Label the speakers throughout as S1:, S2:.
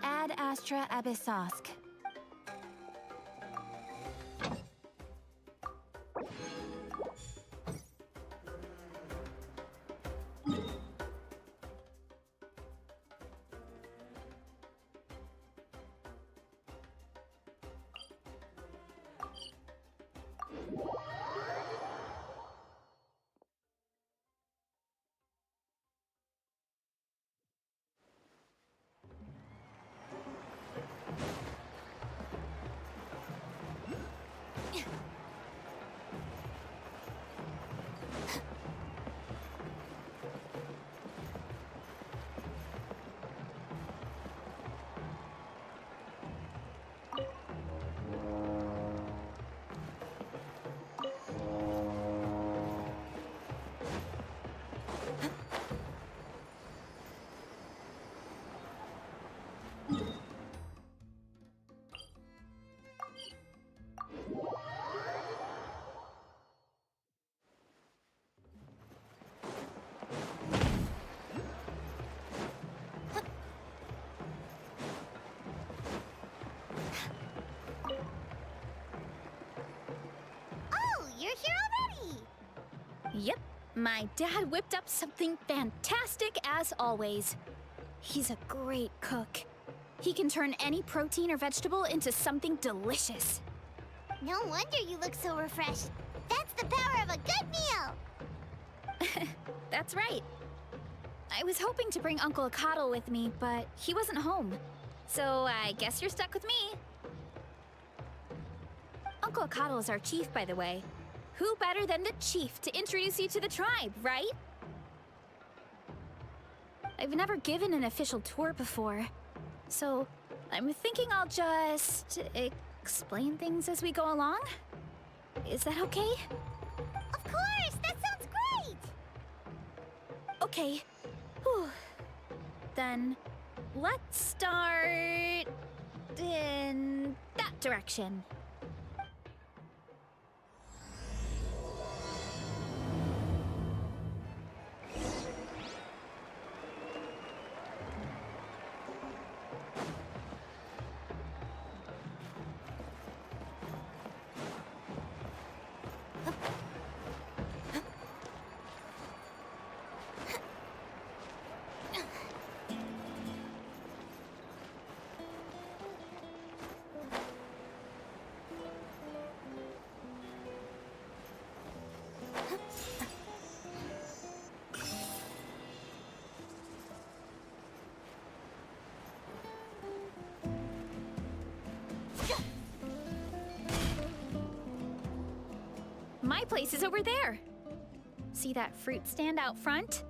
S1: Ad Astra Abyssosk.
S2: You're here already!
S1: Yep, my dad whipped up something fantastic as always. He's a great cook. He can turn any protein or vegetable into something delicious.
S2: No wonder you look so refreshed. That's the power of a good meal!
S1: That's right. I was hoping to bring Uncle Coddle with me, but he wasn't home. So I guess you're stuck with me. Uncle Coddle is our chief, by the way. Who better than the chief to introduce you to the tribe, right? I've never given an official tour before, so I'm thinking I'll just explain things as we go along. Is that okay?
S2: Of course! That sounds great!
S1: Okay. Whew. Then let's start in that direction. My place is over there. See that fruit stand out front?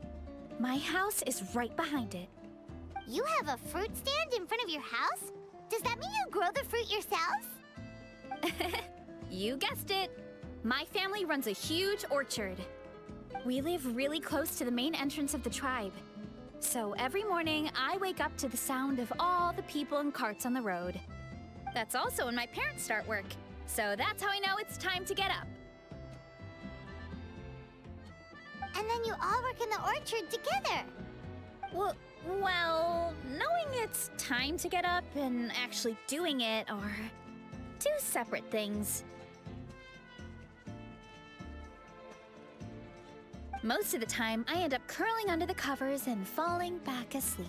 S1: My house is right behind it.
S2: You have a fruit stand in front of your house? Does that mean you grow the fruit yourselves?
S1: You guessed it. My family runs a huge orchard. We live really close to the main entrance of the tribe. So every morning, I wake up to the sound of all the people and carts on the road. That's also when my parents start work. So that's how I know it's time to get up.
S2: And then you all work in the orchard together.
S1: Well, knowing it's time to get up and actually doing it are two separate things. Most of the time, I end up curling under the covers and falling back asleep.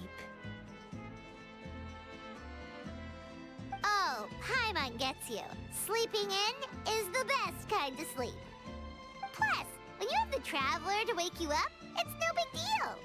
S2: Oh, Paimon gets you. Sleeping in is the best kind of sleep. Plus, when you have the Traveler to wake you up, it's no big deal.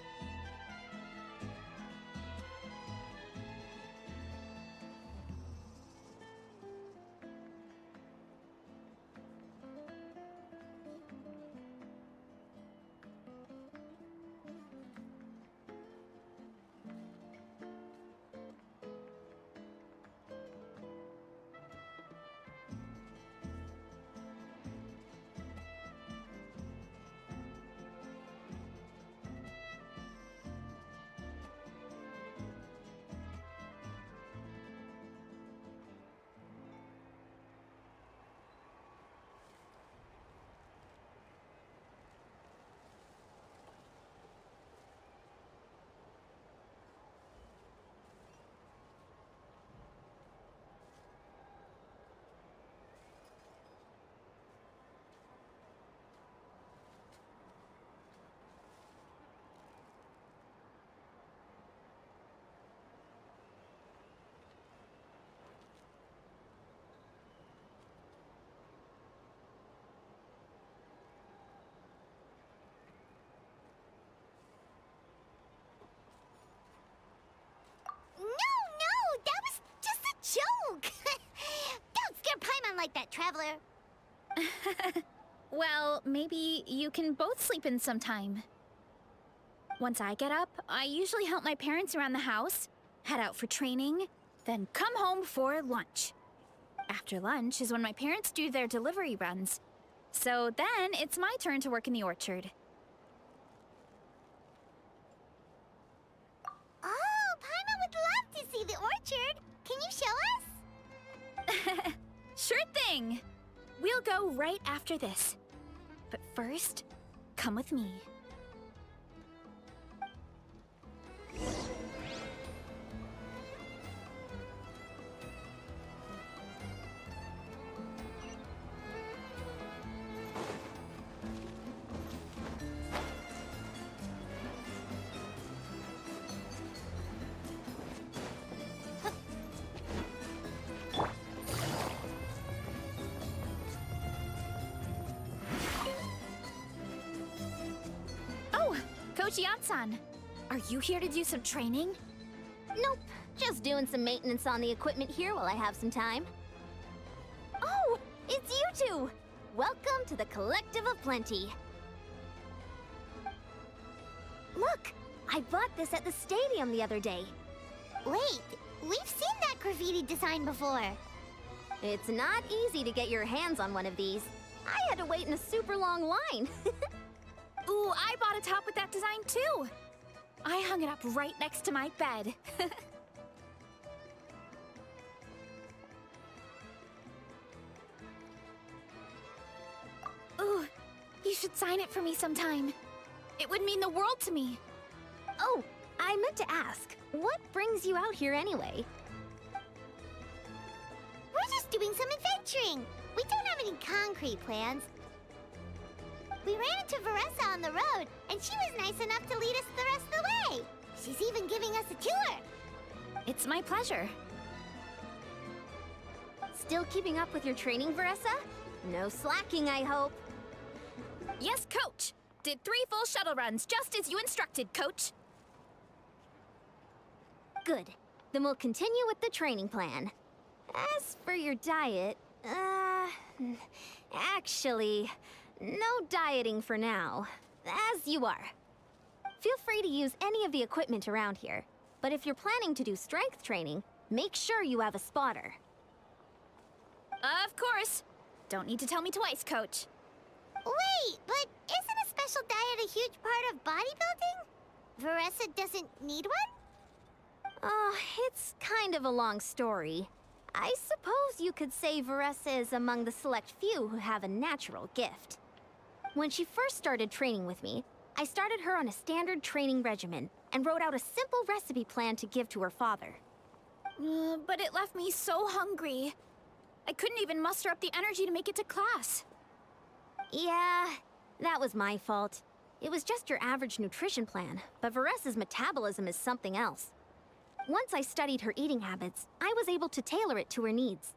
S2: No, that was just a joke. Don't scare Paimon like that, Traveler.
S1: Well, maybe you can both sleep in sometime. Once I get up, I usually help my parents around the house, head out for training, then come home for lunch. After lunch is when my parents do their delivery runs. So then it's my turn to work in the orchard.
S2: Oh, Paimon would love to see the orchard. Can you show us?
S1: Sure thing! We'll go right after this. But first, come with me. Coach Yan-san, are you here to do some training?
S2: Nope, just doing some maintenance on the equipment here while I have some time. Oh, it's you two! Welcome to the Collective of Plenty. Look, I bought this at the stadium the other day. Wait, we've seen that graffiti design before. It's not easy to get your hands on one of these. I had to wait in a super long line.
S1: Ooh, I bought a top with that design too! I hung it up right next to my bed. Ooh, you should sign it for me sometime. It would mean the world to me.
S2: Oh, I meant to ask, what brings you out here anyway? We're just doing some adventuring. We don't have any concrete plans. We ran into Varesa on the road, and she was nice enough to lead us the rest of the way. She's even giving us a tour.
S1: It's my pleasure.
S2: Still keeping up with your training, Varesa? No slacking, I hope.
S1: Yes, Coach! Did 3 full shuttle runs, just as you instructed, Coach.
S2: Good. Then we'll continue with the training plan. As for your diet, actually, no dieting for now. As you are. Feel free to use any of the equipment around here. But if you're planning to do strength training, make sure you have a spotter.
S1: Of course. Don't need to tell me twice, Coach.
S2: Wait, but isn't a special diet a huge part of bodybuilding? Varesa doesn't need one? Oh, it's kind of a long story. I suppose you could say Varesa is among the select few who have a natural gift. When she first started training with me, I started her on a standard training regimen, and wrote out a simple recipe plan to give to her father.
S1: But it left me so hungry. I couldn't even muster up the energy to make it to class.
S2: Yeah, that was my fault. It was just your average nutrition plan, but Varesa's metabolism is something else. Once I studied her eating habits, I was able to tailor it to her needs.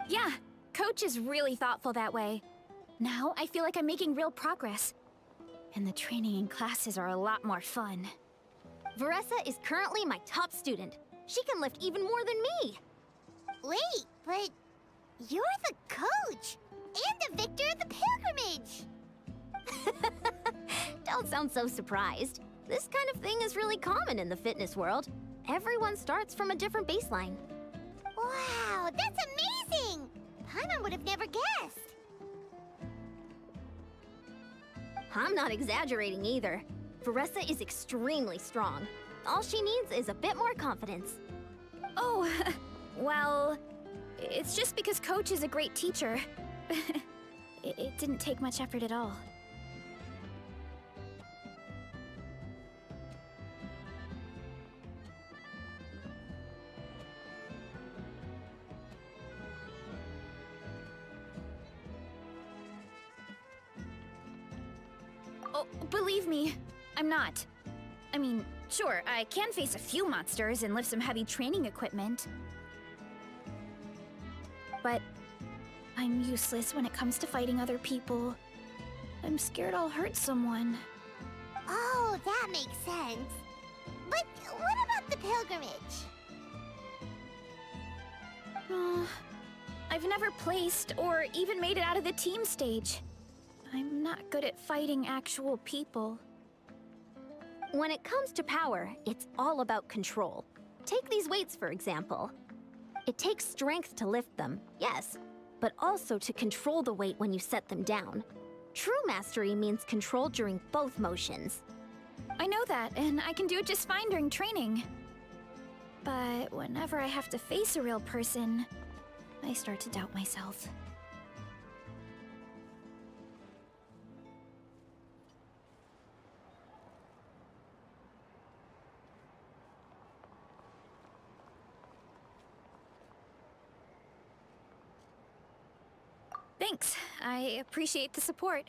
S1: Yeah, Coach is really thoughtful that way. Now I feel like I'm making real progress. And the training and classes are a lot more fun.
S2: Varesa is currently my top student. She can lift even more than me. Wait, but you're the coach and the victor of the pilgrimage. Don't sound so surprised. This kind of thing is really common in the fitness world. Everyone starts from a different baseline. Wow, that's amazing! Paimon would have never guessed. I'm not exaggerating either. Varesa is extremely strong. All she needs is a bit more confidence.
S1: Oh, well, it's just because Coach is a great teacher. It didn't take much effort at all. Oh, believe me, I'm not. I mean, sure, I can face a few monsters and lift some heavy training equipment. But I'm useless when it comes to fighting other people. I'm scared I'll hurt someone.
S2: Oh, that makes sense. But what about the pilgrimage?
S1: I've never placed or even made it out of the team stage. I'm not good at fighting actual people.
S2: When it comes to power, it's all about control. Take these weights, for example. It takes strength to lift them, yes, but also to control the weight when you set them down. True mastery means control during both motions.
S1: I know that, and I can do it just fine during training. But whenever I have to face a real person, I start to doubt myself. Thanks. I appreciate the support.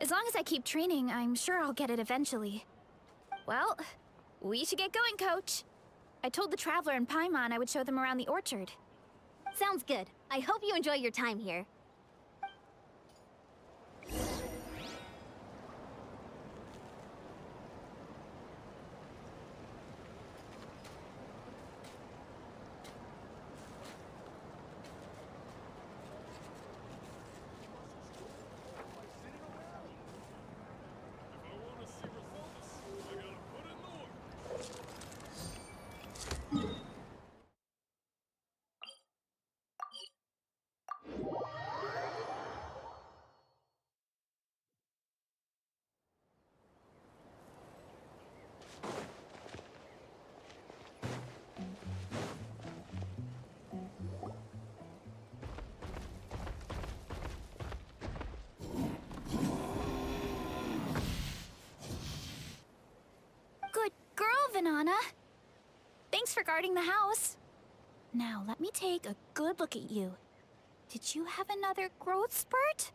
S1: As long as I keep training, I'm sure I'll get it eventually. Well, we should get going, Coach. I told the Traveler and Paimon I would show them around the orchard.
S2: Sounds good. I hope you enjoy your time here.
S1: Good girl, Vanana. Thanks for guarding the house. Now, let me take a good look at you. Did you have another growth spurt?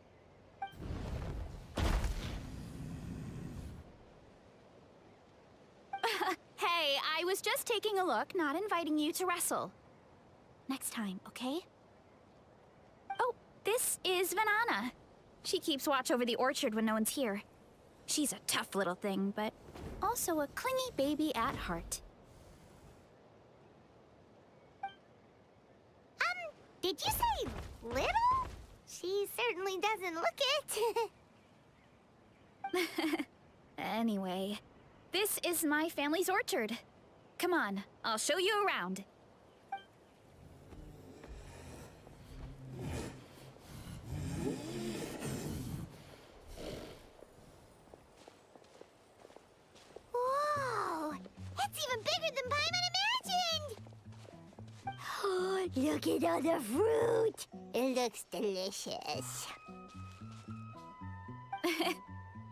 S1: Hey, I was just taking a look, not inviting you to wrestle. Next time, okay? Oh, this is Vanana. She keeps watch over the orchard when no one's here. She's a tough little thing, but also a clingy baby at heart.
S2: Did you say little? She certainly doesn't look it.
S1: Anyway, this is my family's orchard. Come on, I'll show you around.
S2: Whoa! That's even bigger than Paimon imagined! Oh, look at all the fruit! It looks delicious.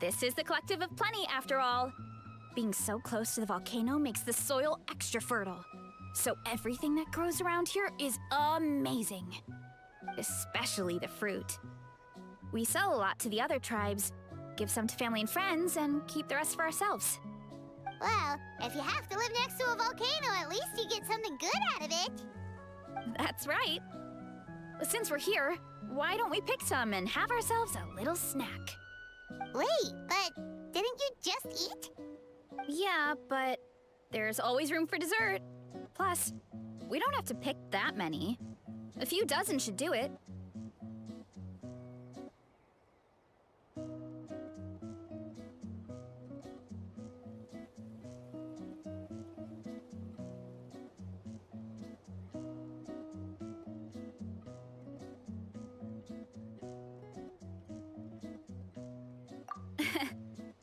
S1: This is the Collective of Plenty, after all. Being so close to the volcano makes the soil extra fertile. So everything that grows around here is amazing. Especially the fruit. We sell a lot to the other tribes, give some to family and friends, and keep the rest for ourselves.
S2: Well, if you have to live next to a volcano, at least you get something good out of it.
S1: That's right. Since we're here, why don't we pick some and have ourselves a little snack?
S2: Wait, but didn't you just eat?
S1: Yeah, but there's always room for dessert. Plus, we don't have to pick that many. A few dozen should do it.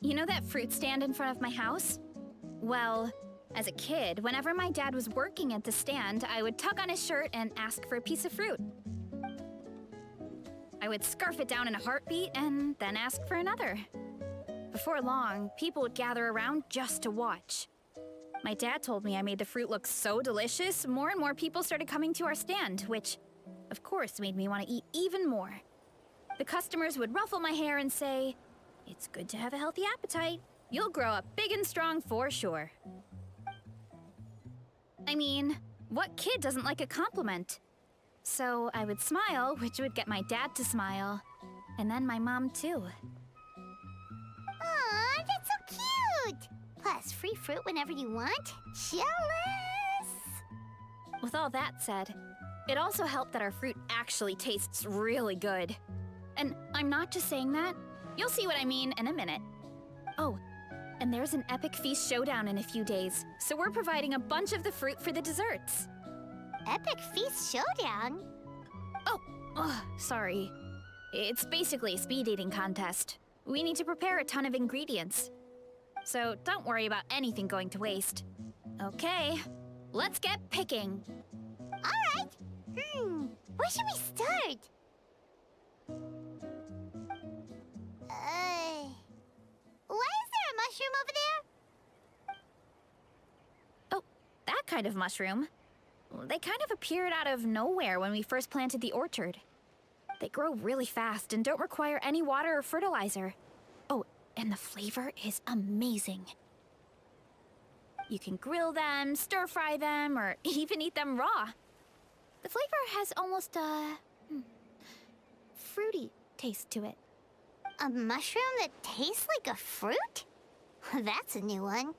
S1: You know that fruit stand in front of my house? Well, as a kid, whenever my dad was working at the stand, I would tug on his shirt and ask for a piece of fruit. I would scarf it down in a heartbeat and then ask for another. Before long, people would gather around just to watch. My dad told me I made the fruit look so delicious, more and more people started coming to our stand, which, of course, made me want to eat even more. The customers would ruffle my hair and say, "It's good to have a healthy appetite. You'll grow up big and strong for sure." I mean, what kid doesn't like a compliment? So I would smile, which would get my dad to smile. And then my mom, too.
S2: Aw, that's so cute! Plus, free fruit whenever you want. Jealous!
S1: With all that said, it also helped that our fruit actually tastes really good. And I'm not just saying that. You'll see what I mean in a minute. Oh, and there's an epic feast showdown in a few days, so we're providing a bunch of the fruit for the desserts.
S2: Epic Feast Showdown?
S1: Oh, sorry. It's basically a speed eating contest. We need to prepare a ton of ingredients. So don't worry about anything going to waste. Okay, let's get picking.
S2: Alright! Where should we start? Why is there a mushroom over there?
S1: Oh, that kind of mushroom. They kind of appeared out of nowhere when we first planted the orchard. They grow really fast and don't require any water or fertilizer. Oh, and the flavor is amazing. You can grill them, stir-fry them, or even eat them raw. The flavor has almost a fruity taste to it.
S2: A mushroom that tastes like a fruit? That's a new one.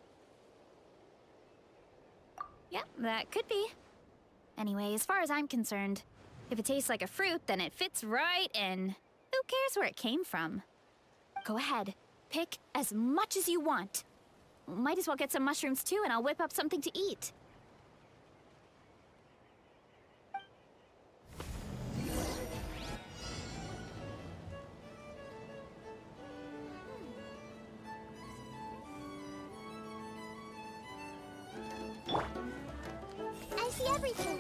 S1: Yep, that could be. Anyway, as far as I'm concerned, if it tastes like a fruit, then it fits right in. Who cares where it came from? Go ahead, pick as much as you want. Might as well get some mushrooms too, and I'll whip up something to eat.
S2: I see everything.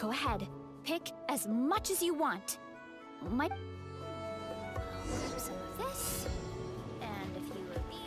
S1: Go ahead. Pick as much as you want. I'll grab some of this, and a few of these.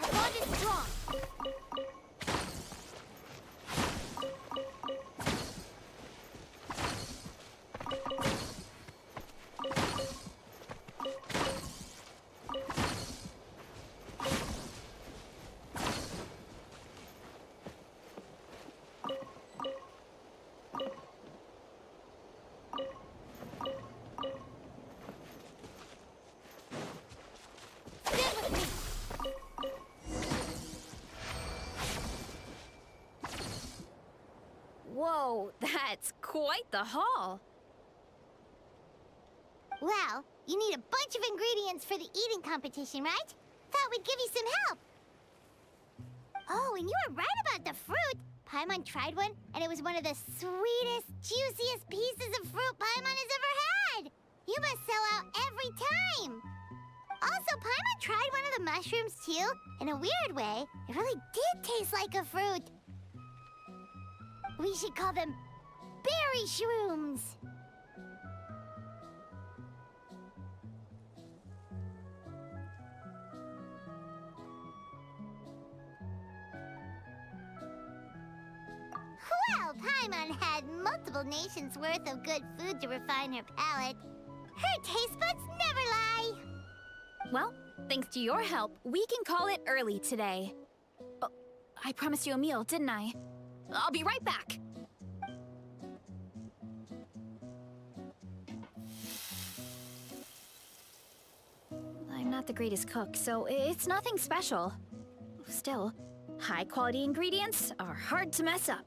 S1: Our bond is strong. Whoa, that's quite the haul.
S2: Well, you need a bunch of ingredients for the eating competition, right? Thought we'd give you some help. Oh, and you were right about the fruit. Paimon tried one, and it was one of the sweetest, juiciest pieces of fruit Paimon has ever had. You must sell out every time. Also, Paimon tried one of the mushrooms, too. In a weird way, it really did taste like a fruit. We should call them berry shrooms. Well, Paimon had multiple nations' worth of good food to refine her palate. Her taste buds never lie.
S1: Well, thanks to your help, we can call it early today. Oh, I promised you a meal, didn't I? I'll be right back. I'm not the greatest cook, so it's nothing special. Still, high-quality ingredients are hard to mess up.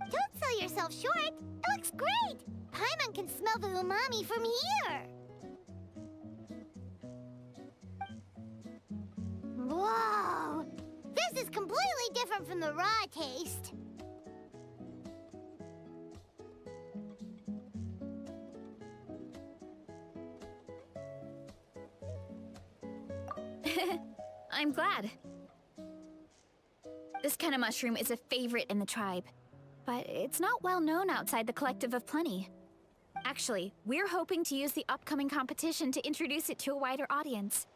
S2: Don't sell yourself short. It looks great. Paimon can smell the umami from here. Whoa! This is completely different from the raw taste.
S1: I'm glad. This kind of mushroom is a favorite in the tribe, but it's not well known outside the Collective of Plenty. Actually, we're hoping to use the upcoming competition to introduce it to a wider audience.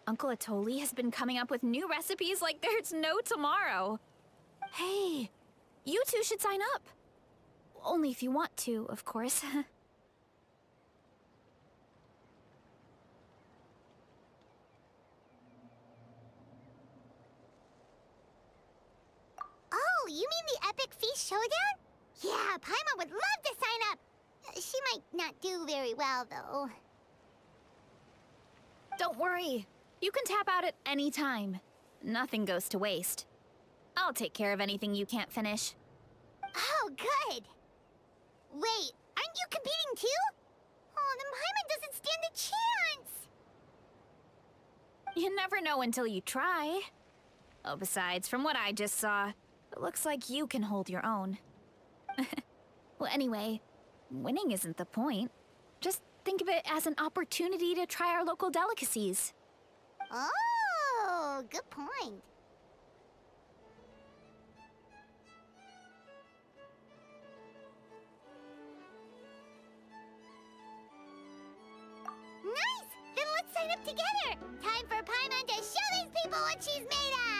S1: Uncle Atoli has been coming up with new recipes like there's no tomorrow. Hey, you two should sign up. Only if you want to, of course.
S2: Oh, you mean the Epic Feast Showdown? Yeah, Paimon would love to sign up. She might not do very well, though.
S1: Don't worry. You can tap out at any time. Nothing goes to waste. I'll take care of anything you can't finish.
S2: Oh, good. Wait, aren't you competing too? Oh, then Paimon doesn't stand a chance.
S1: You never know until you try. Oh, besides, from what I just saw, it looks like you can hold your own. Well, anyway, winning isn't the point. Just think of it as an opportunity to try our local delicacies.
S2: Oh, good point. Nice! Then let's sign up together! Time for Paimon to show these people what she's made of!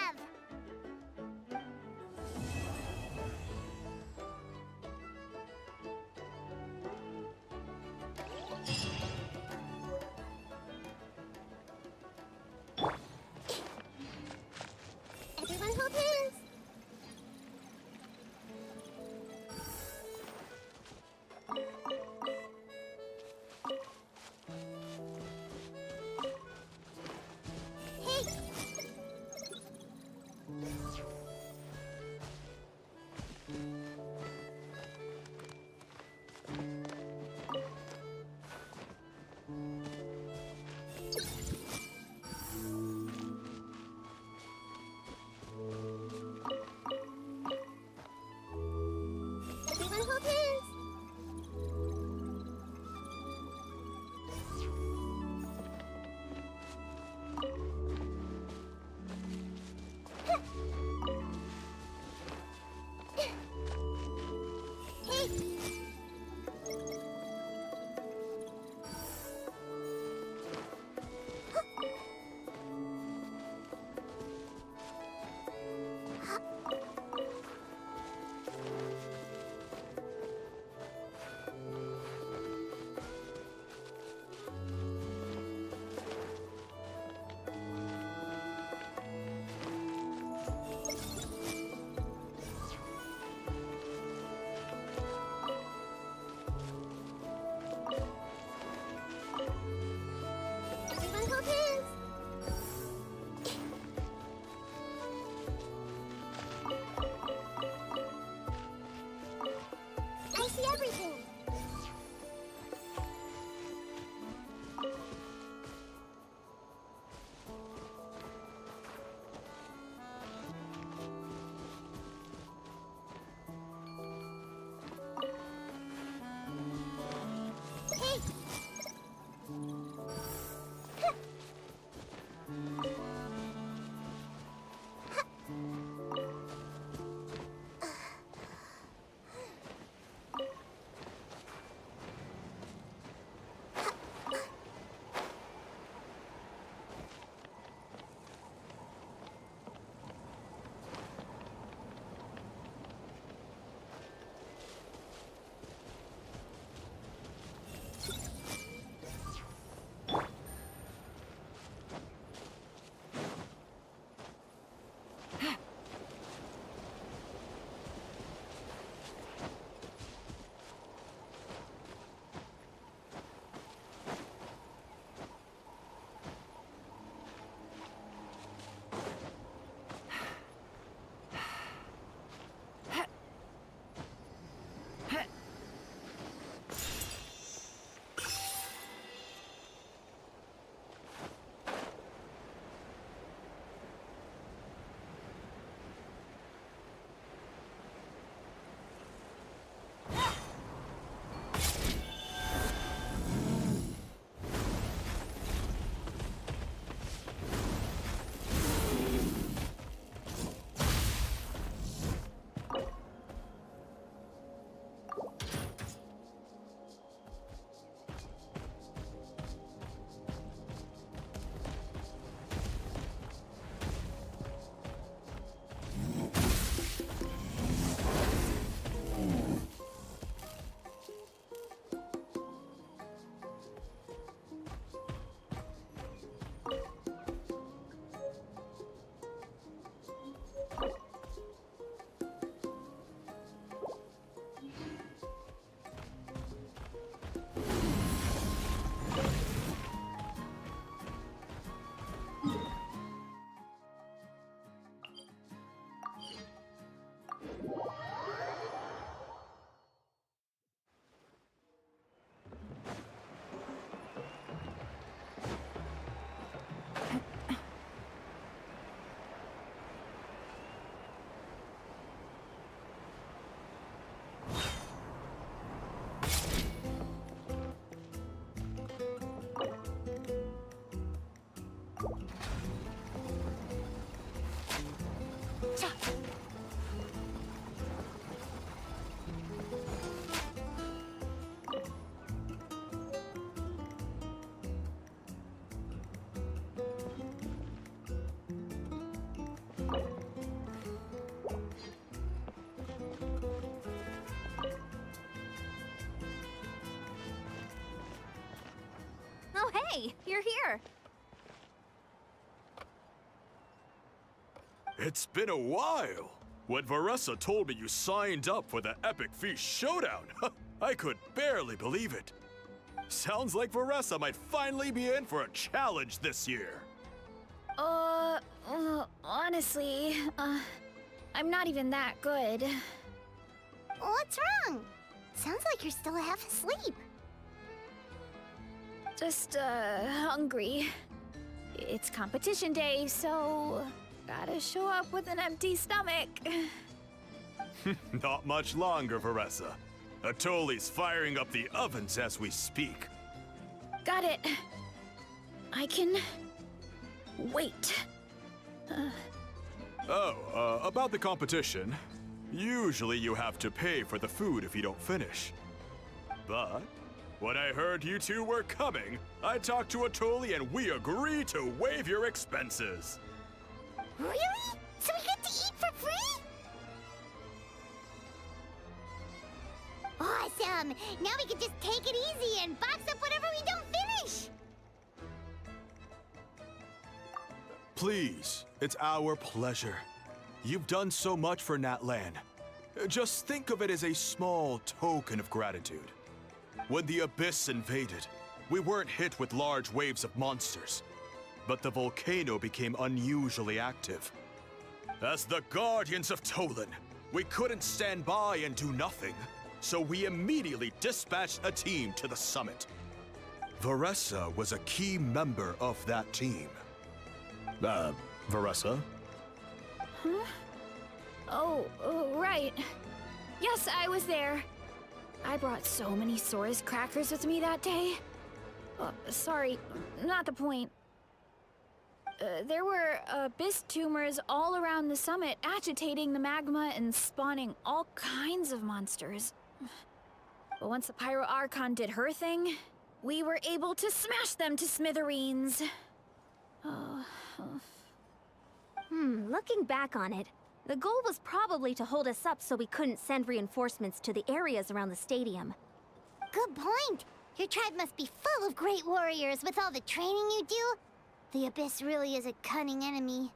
S2: Oh, hey, you're here.
S3: It's been a while. When Varesa told me you signed up for the Epic Feast Showdown, I could barely believe it. Sounds like Varesa might finally be in for a challenge this year.
S1: Honestly, I'm not even that good.
S2: What's wrong? Sounds like you're still half asleep.
S1: Just, hungry. It's competition day, so gotta show up with an empty stomach.
S3: Not much longer, Varesa. Atoli's firing up the ovens as we speak.
S1: Got it. I can wait.
S3: About the competition. Usually you have to pay for the food if you don't finish. But when I heard you two were coming, I talked to Atoli and we agreed to waive your expenses.
S2: Really? So we get to eat for free? Awesome! Now we can just take it easy and box up whatever we don't finish!
S3: Please, it's our pleasure. You've done so much for Natlan. Just think of it as a small token of gratitude. When the Abyss invaded, we weren't hit with large waves of monsters, but the volcano became unusually active. As the Guardians of Tolan, we couldn't stand by and do nothing, so we immediately dispatched a team to the summit. Varesa was a key member of that team. Varesa?
S1: Huh? Oh, right. Yes, I was there. I brought so many Sora's crackers with me that day. Sorry, not the point. There were abyss tumors all around the summit, agitating the magma and spawning all kinds of monsters. But once the Pyro Archon did her thing, we were able to smash them to smithereens.
S2: Looking back on it, the goal was probably to hold us up so we couldn't send reinforcements to the areas around the stadium. Good point. Your tribe must be full of great warriors with all the training you do. The Abyss really is a cunning enemy.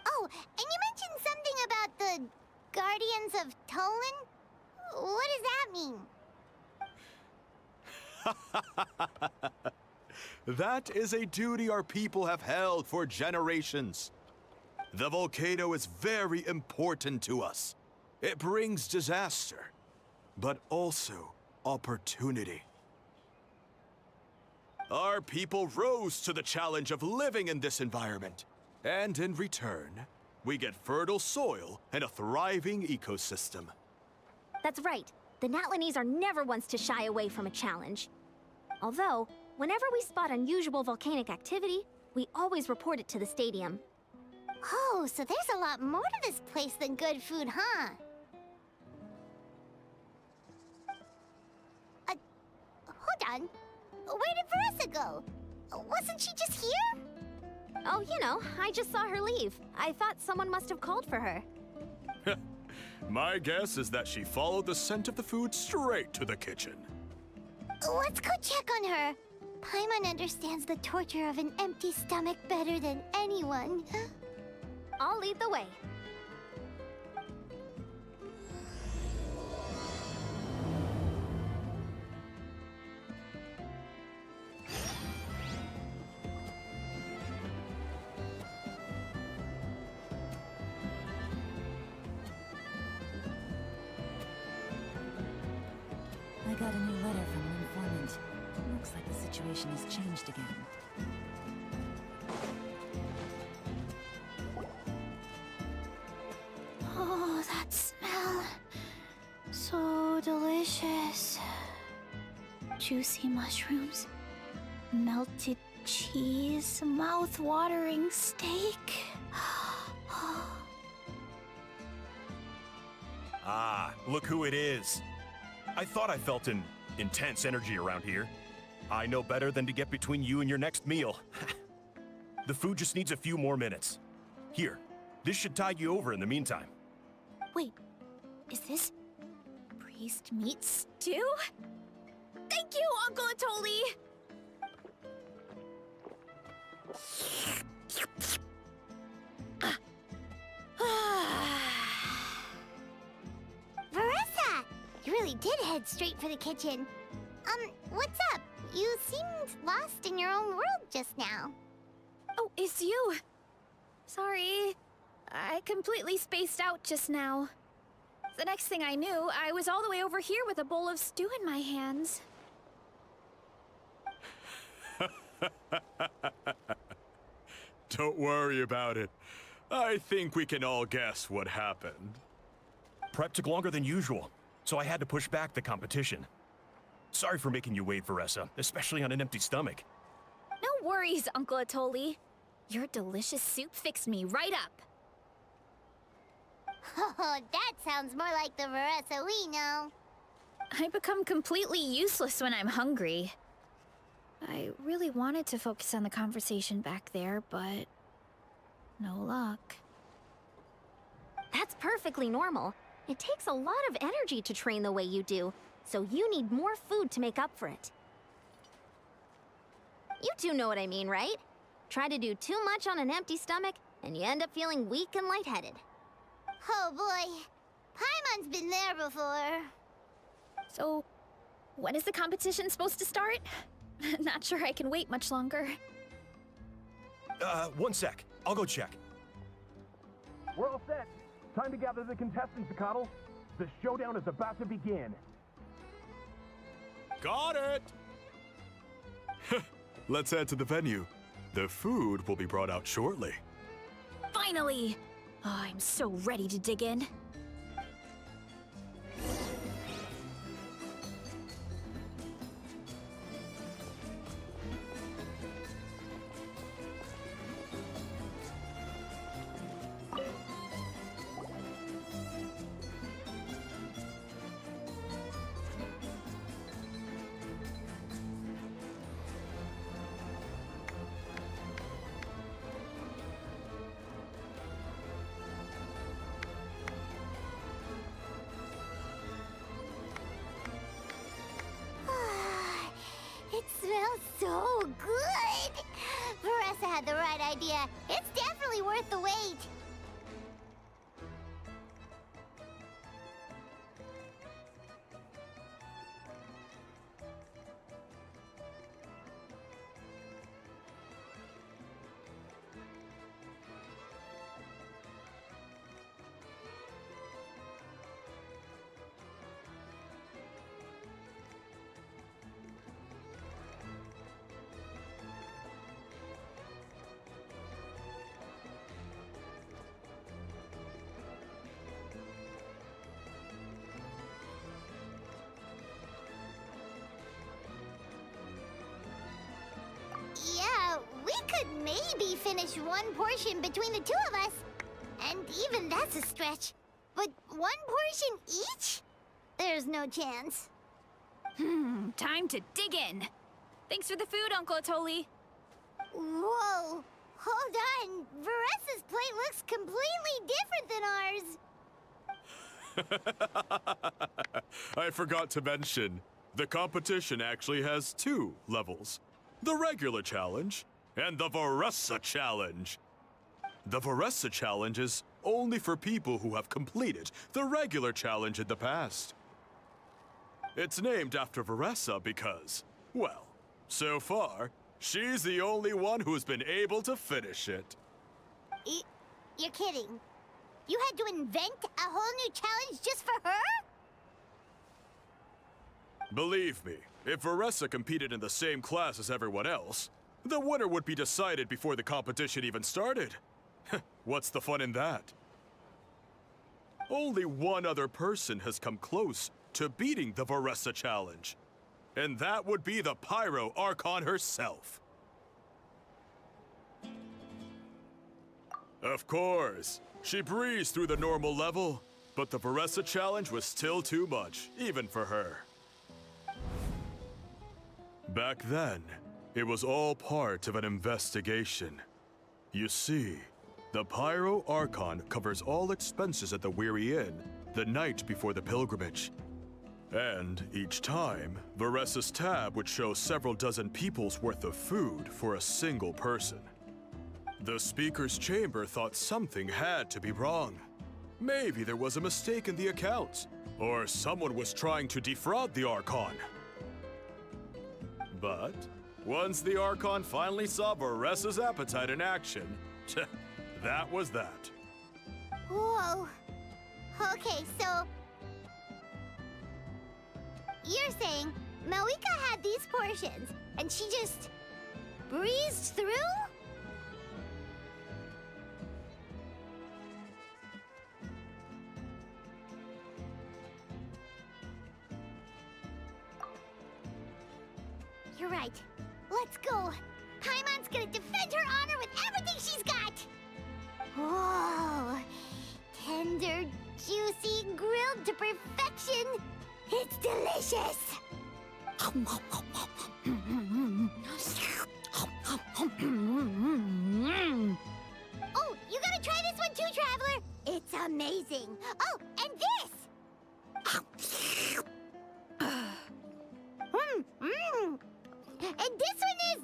S2: Oh, and you mentioned something about the Guardians of Tolan? What does that mean?
S3: That is a duty our people have held for generations. The volcano is very important to us. It brings disaster, but also opportunity. Our people rose to the challenge of living in this environment, and in return, we get fertile soil and a thriving ecosystem.
S2: That's right. The Natlanese are never ones to shy away from a challenge. Although, whenever we spot unusual volcanic activity, we always report it to the stadium. Oh, so there's a lot more to this place than good food, huh? Hold on. Where did Varesa go? Wasn't she just here? Oh, you know, I just saw her leave. I thought someone must have called for her.
S3: My guess is that she followed the scent of the food straight to the kitchen.
S2: Let's go check on her. Paimon understands the torture of an empty stomach better than anyone. I'll lead the way.
S4: I got a new letter from an informant. Looks like the situation has changed again.
S1: Oh, that smell. So delicious. Juicy mushrooms, melted cheese, mouth-watering steak.
S5: Ah, look who it is. I thought I felt an intense energy around here. I know better than to get between you and your next meal. The food just needs a few more minutes. Here, this should tide you over in the meantime.
S1: Wait, is this priest meat stew? Thank you, Uncle Atoli!
S2: Varesa! You really did head straight for the kitchen. What's up? You seemed lost in your own world just now.
S1: Oh, it's you. Sorry. I completely spaced out just now. The next thing I knew, I was all the way over here with a bowl of stew in my hands.
S3: Don't worry about it. I think we can all guess what happened.
S5: Prep took longer than usual, so I had to push back the competition. Sorry for making you wait, Varesa, especially on an empty stomach.
S1: No worries, Uncle Atoli. Your delicious soup fixed me right up.
S2: Oh, that sounds more like the Varesa we know.
S1: I become completely useless when I'm hungry. I really wanted to focus on the conversation back there, but no luck.
S2: That's perfectly normal. It takes a lot of energy to train the way you do, so you need more food to make up for it. You two know what I mean, right? Try to do too much on an empty stomach, and you end up feeling weak and lightheaded. Oh boy, Paimon's been there before.
S1: So, when is the competition supposed to start? Not sure I can wait much longer.
S5: One sec. I'll go check.
S6: We're all set. Time to gather the contestants, Zacatl. The showdown is about to begin.
S3: Got it! Let's head to the venue. The food will be brought out shortly.
S1: Finally! Oh, I'm so ready to dig in.
S2: It smells so good! Varesa had the right idea. It's definitely worth the wait. Yeah, we could maybe finish one portion between the two of us. And even that's a stretch. But one portion each? There's no chance.
S1: Time to dig in. Thanks for the food, Uncle Atoli.
S2: Whoa! Hold on! Varesa's plate looks completely different than ours.
S3: I forgot to mention, the competition actually has two levels. The regular challenge and the Varesa challenge. The Varesa challenge is only for people who have completed the regular challenge in the past. It's named after Varesa because, well, so far, she's the only one who's been able to finish it.
S2: You're kidding. You had to invent a whole new challenge just for her?
S3: Believe me, if Varesa competed in the same class as everyone else, the winner would be decided before the competition even started. What's the fun in that? Only one other person has come close to beating the Varesa challenge, and that would be the Pyro Archon herself. Of course, she breezed through the normal level, But the Varesa challenge was still too much, even for her. Back then, it was all part of an investigation. You see, the Pyro Archon covers all expenses at the Weary Inn the night before the pilgrimage. And each time, Varesa's tab would show several dozen people's worth of food for a single person. The speaker's chamber thought something had to be wrong. Maybe there was a mistake in the accounts, or someone was trying to defraud the Archon. But once the Archon finally saw Varesa's appetite in action, that was that.
S2: Whoa. Okay, so... You're saying Malika had these portions, and she just breezed through? You're right. Let's go. Paimon's gonna defend her honor with everything she's got! Whoa! Tender, juicy, grilled to perfection! It's delicious! Oh, you gotta try this one too, Traveler! It's amazing! Oh, and this! And this one is...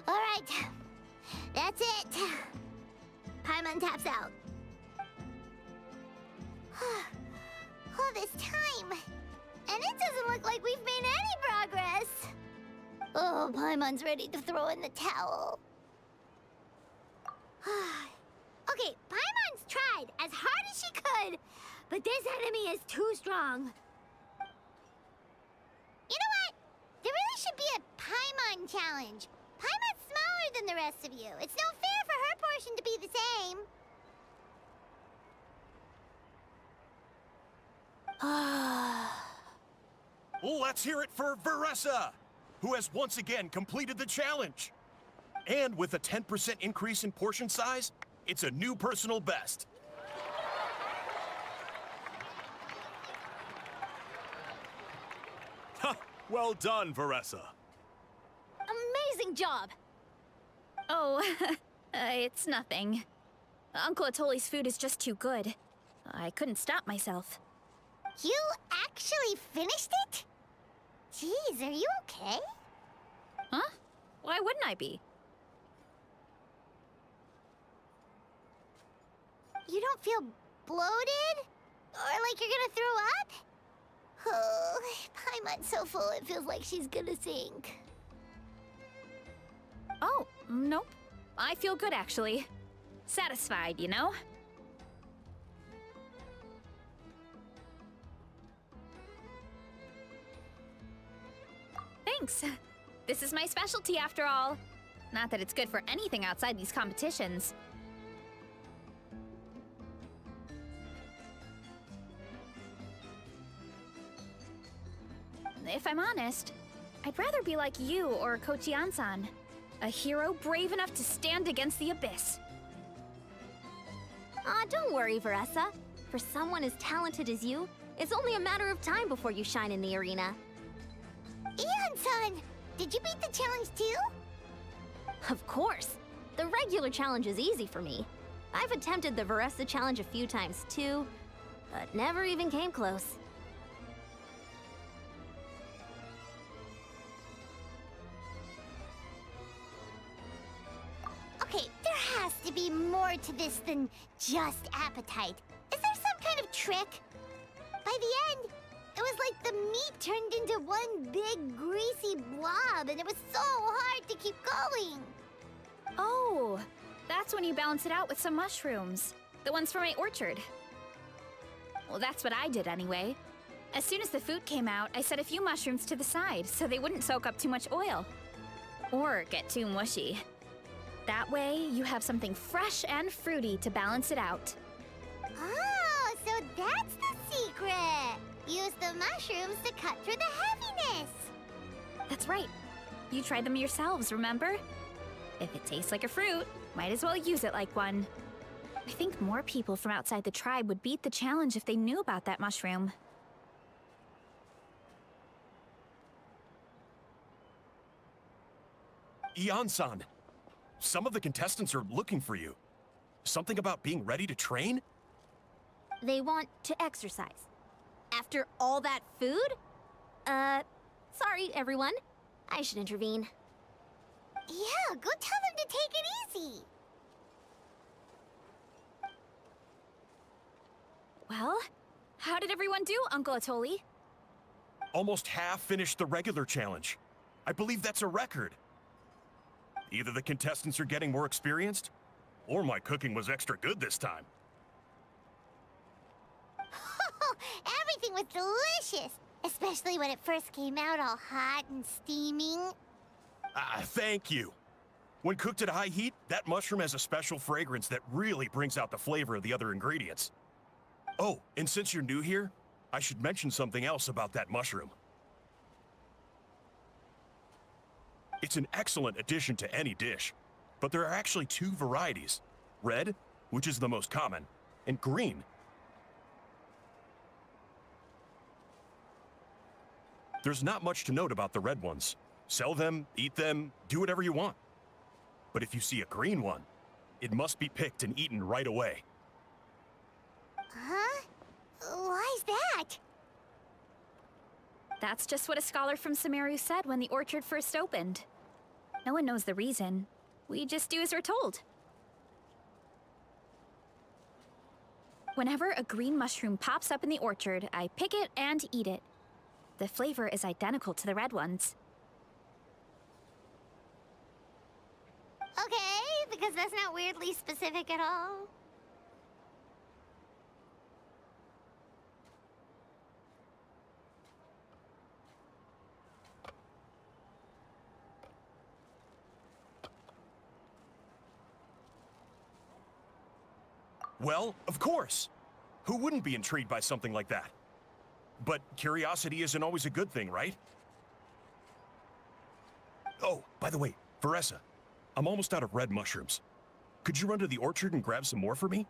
S2: All right, that's it. Paimon taps out. All this time, and it doesn't look like we've made any progress. Oh, Paimon's ready to throw in the towel. Okay, Paimon's tried as hard as she could, but this enemy is too strong. You know what? There really should be a Paimon challenge. Paimon's smaller than the rest of you. It's no fair for her portion to be the same.
S5: Let's hear it for Varesa, who has once again completed the challenge. And with a 10% increase in portion size, it's a new personal best.
S3: Well done, Varesa.
S1: Amazing job! Oh, it's nothing. Uncle Atoli's food is just too good. I couldn't stop myself.
S2: You actually finished it? Jeez, are you okay?
S1: Huh? Why wouldn't I be?
S2: You don't feel bloated? Or like you're gonna throw up? Oh, Paimon's so full it feels like she's gonna sink.
S1: Oh, nope. I feel good, actually. Satisfied, you know? Thanks. This is my specialty, after all. Not that it's good for anything outside these competitions. If I'm honest, I'd rather be like you or Kochian-san. A hero brave enough to stand against the abyss.
S2: Aw, don't worry, Varesa. For someone as talented as you, it's only a matter of time before you shine in the arena. Ian-san, did you beat the challenge too? Of course. The regular challenge is easy for me. I've attempted the Varesa challenge a few times too, but never even came close. Okay, there has to be more to this than just appetite. Is there some kind of trick? By the end, it was like the meat turned into one big greasy blob, and it was so hard to keep going.
S1: Oh, that's when you balance it out with some mushrooms. The ones from my orchard. Well, that's what I did anyway. As soon as the food came out, I set a few mushrooms to the side so they wouldn't soak up too much oil. Or get too mushy. That way, you have something fresh and fruity to balance it out.
S2: Oh, so that's the secret! Use the mushrooms to cut through the heaviness!
S1: That's right. You tried them yourselves, remember? If it tastes like a fruit, might as well use it like one. I think more people from outside the tribe would beat the challenge if they knew about that mushroom.
S5: Ian-san, some of the contestants are looking for you. Something about being ready to train?
S2: They want to exercise. After all that food? Sorry, everyone. I should intervene. Yeah, go tell them to take it easy.
S1: Well, how did everyone do, Uncle Atoli?
S5: Almost half finished the regular challenge. I believe that's a record. Either the contestants are getting more experienced, or my cooking was extra good this time.
S2: Everything was delicious, especially when it first came out all hot and steaming.
S5: Thank you. When cooked at high heat, that mushroom has a special fragrance that really brings out the flavor of the other ingredients. Oh, and since you're new here, I should mention something else about that mushroom. It's an excellent addition to any dish, but there are actually two varieties. Red, which is the most common, and green. There's not much to note about the red ones. Sell them, eat them, do whatever you want. But if you see a green one, it must be picked and eaten right away.
S2: Huh? Why's that?
S1: That's just what a scholar from Sumeru said when the orchard first opened. No one knows the reason. We just do as we're told. Whenever a green mushroom pops up in the orchard, I pick it and eat it. The flavor is identical to the red ones.
S2: Okay, because that's not weirdly specific at all.
S5: Well, of course. Who wouldn't be intrigued by something like that? But curiosity isn't always a good thing, right? Oh, by the way, Varesa, I'm almost out of red mushrooms. Could you run to the orchard and grab some more for me?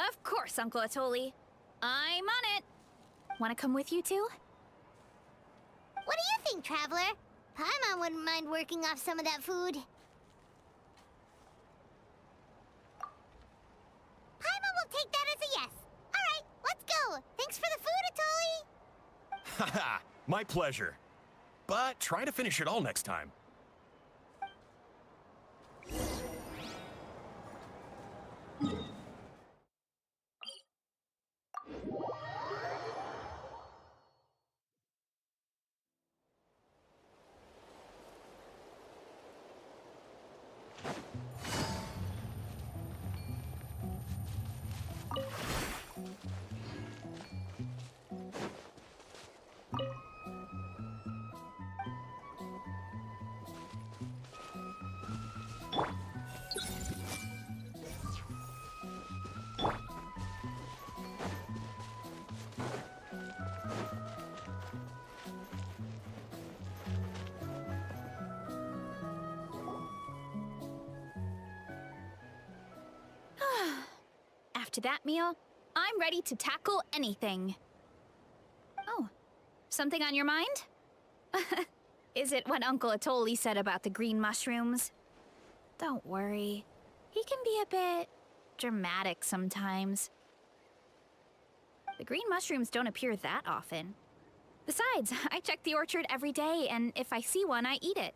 S1: Of course, Uncle Atoli. I'm on it. Want to come with you too?
S2: What do you think, Traveler? Paimon wouldn't mind working off some of that food. Paimon will take that as a yes. All right, let's go. Thanks for the food, Atoli.
S5: Haha, my pleasure. But try to finish it all next time.
S1: After that meal, I'm ready to tackle anything. Oh, something on your mind? Is it what Uncle Atoli said about the green mushrooms? Don't worry. He can be a bit dramatic sometimes. The green mushrooms don't appear that often. Besides, I check the orchard every day, and if I see one, I eat it.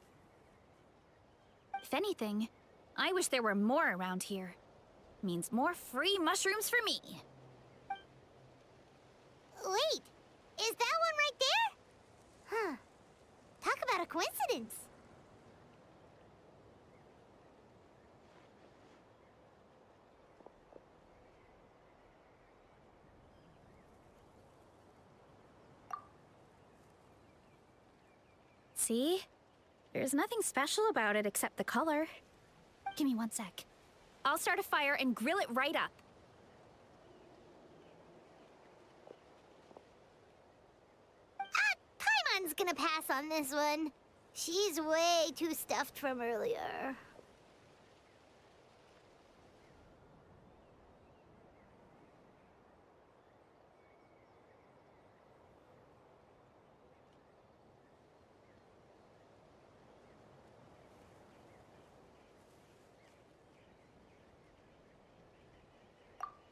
S1: If anything, I wish there were more around here. Means more free mushrooms for me.
S2: Wait, is that one right there? Huh. Talk about a coincidence.
S1: See? There's nothing special about it except the color. Give me one sec. I'll start a fire and grill it right up.
S2: Paimon's gonna pass on this one. She's way too stuffed from earlier.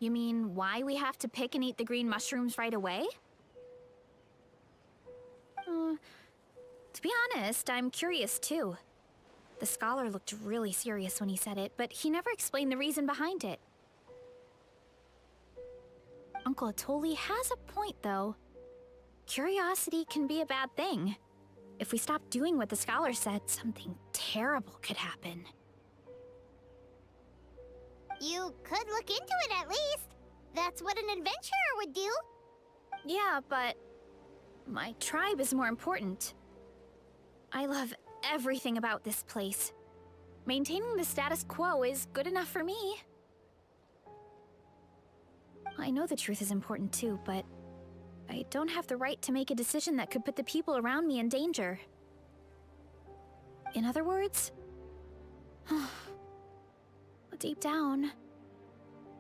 S1: You mean why we have to pick and eat the green mushrooms right away? To be honest, I'm curious too. The scholar looked really serious when he said it, but he never explained the reason behind it. Uncle Atoli has a point, though. Curiosity can be a bad thing. If we stop doing what the scholar said, something terrible could happen.
S2: You could look into it at least. That's what an adventurer would do.
S1: Yeah, but my tribe is more important. I love everything about this place. Maintaining the status quo is good enough for me. I know the truth is important too, but I don't have the right to make a decision that could put the people around me in danger. In other words, deep down,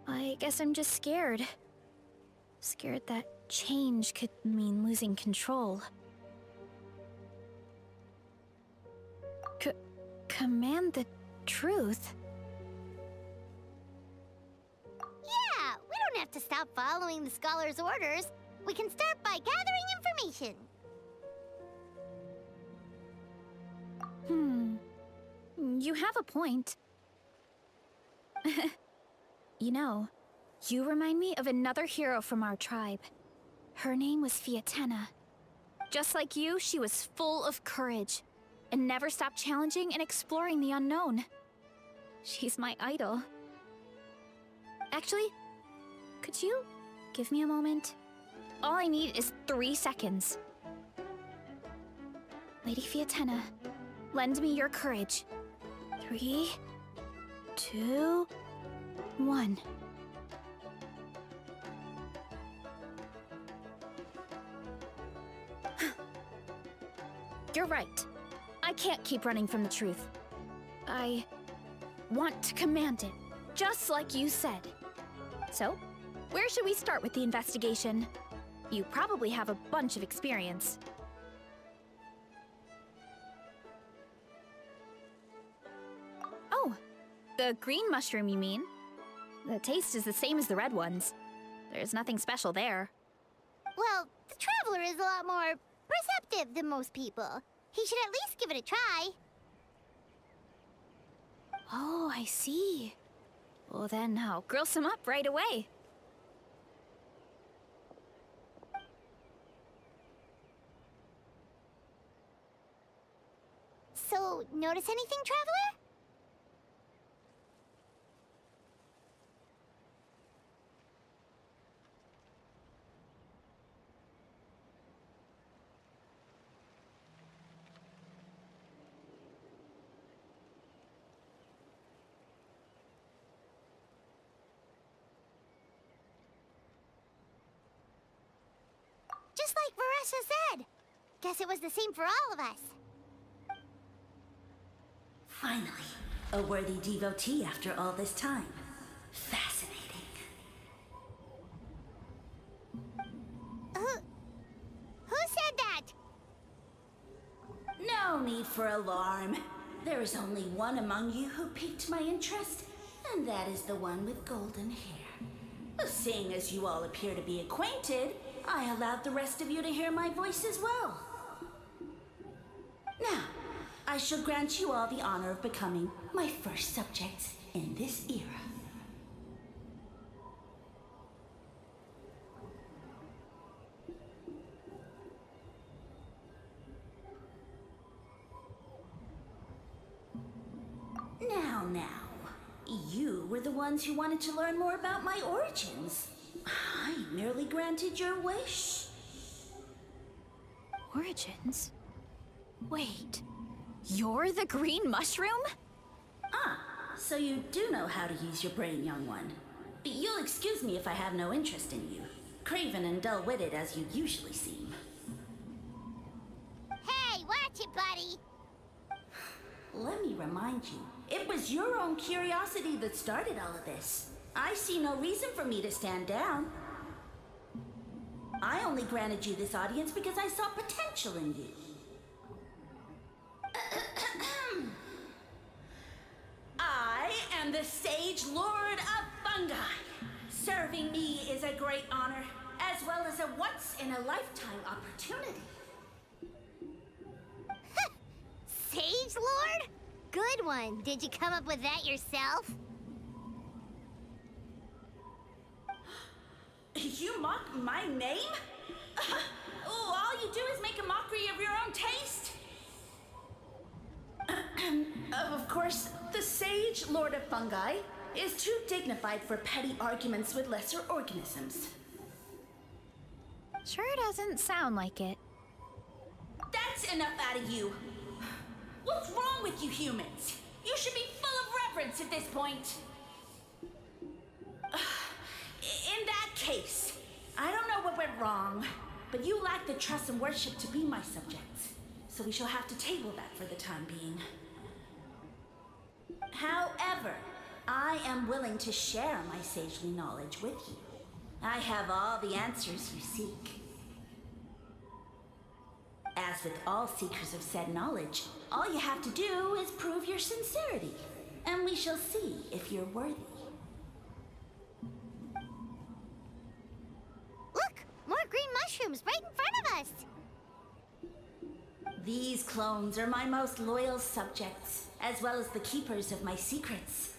S1: I guess I'm just scared. Scared that change could mean losing control. Command the truth?
S2: Yeah, we don't have to stop following the scholar's orders. We can start by gathering information.
S1: You have a point. You know, you remind me of another hero from our tribe. Her name was Fiatena. Just like you, she was full of courage and never stopped challenging and exploring the unknown. She's my idol. Actually, could you give me a moment? All I need is 3 seconds. Lady Fiatena, lend me your courage. 3, 2, 1. You're right. I can't keep running from the truth. I want to command it, just like you said. So, where should we start with the investigation? You probably have a bunch of experience. Oh, the green mushroom, you mean? The taste is the same as the red ones. There's nothing special there.
S2: Well, the traveler is a lot more perceptive than most people. He should at least give it a try.
S1: Oh, I see. Well then, I'll grill some up right away.
S2: So, notice anything, traveler? Just like Varesa said. Guess it was the same for all of us.
S7: Finally, a worthy devotee after all this time. Fascinating.
S2: Who said that?
S7: No need for alarm. There is only one among you who piqued my interest, and that is the one with golden hair. Seeing as you all appear to be acquainted, I allowed the rest of you to hear my voice as well. Now, I shall grant you all the honor of becoming my first subjects in this era. Now, you were the ones who wanted to learn more about my origins. I merely granted your wish.
S1: Origins? Wait, you're the green mushroom?
S7: Ah, so you do know how to use your brain, young one. You'll excuse me if I have no interest in you, craven and dull-witted as you usually seem.
S2: Hey, watch it, buddy.
S7: Let me remind you, it was your own curiosity that started all of this. I see no reason for me to stand down. I only granted you this audience because I saw potential in you. I am the Sage Lord of Fungi, Serving me is a great honor, as well as a once-in-a-lifetime opportunity.
S2: Sage Lord? Good one. Did you come up with that yourself?
S7: You mock my name? Oh, all you do is make a mockery of your own taste. Of course, the Sage Lord of Fungi is too dignified for petty arguments with lesser organisms.
S1: Sure doesn't sound like it.
S7: That's enough out of you. What's wrong with you humans? You should be full of reverence at this point. In that case, I don't know what went wrong, but you lack the trust and worship to be my subjects. So we shall have to table that for the time being. However, I am willing to share my sagely knowledge with you. I have all the answers you seek. As with all seekers of said knowledge, all you have to do is prove your sincerity, and we shall see if you're worthy.
S2: Look! More green mushrooms right in front of us!
S7: These clones are my most loyal subjects, as well as the keepers of my secrets.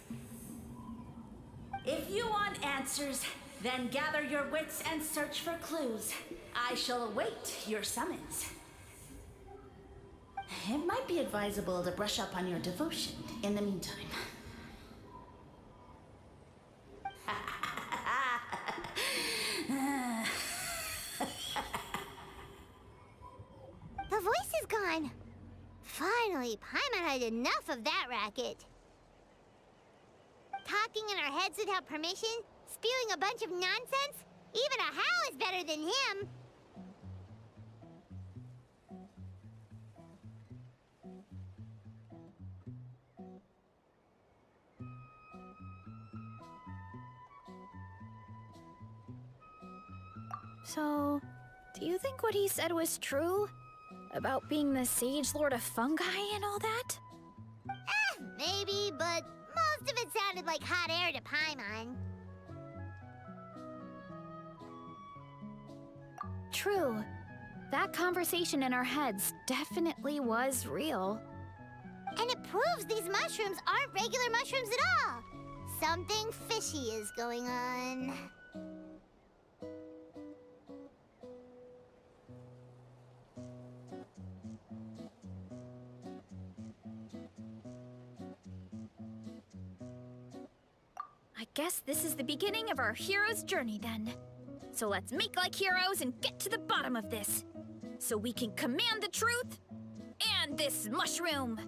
S7: If you want answers, then gather your wits and search for clues. I shall await your summons. It might be advisable to brush up on your devotion in the meantime.
S2: The voice is gone. Finally, Paimon had enough of that racket. Talking in our heads without permission, spewing a bunch of nonsense. Even a Hal is better than him.
S1: So, do you think what he said was true? About being the Sage Lord of Fungi and all that?
S2: Maybe, but most of it sounded like hot air to Paimon.
S1: True. That conversation in our heads definitely was real.
S2: And it proves these mushrooms aren't regular mushrooms at all. Something fishy is going on.
S1: I guess this is the beginning of our hero's journey then. So let's make like heroes and get to the bottom of this. So we can command the truth and this mushroom.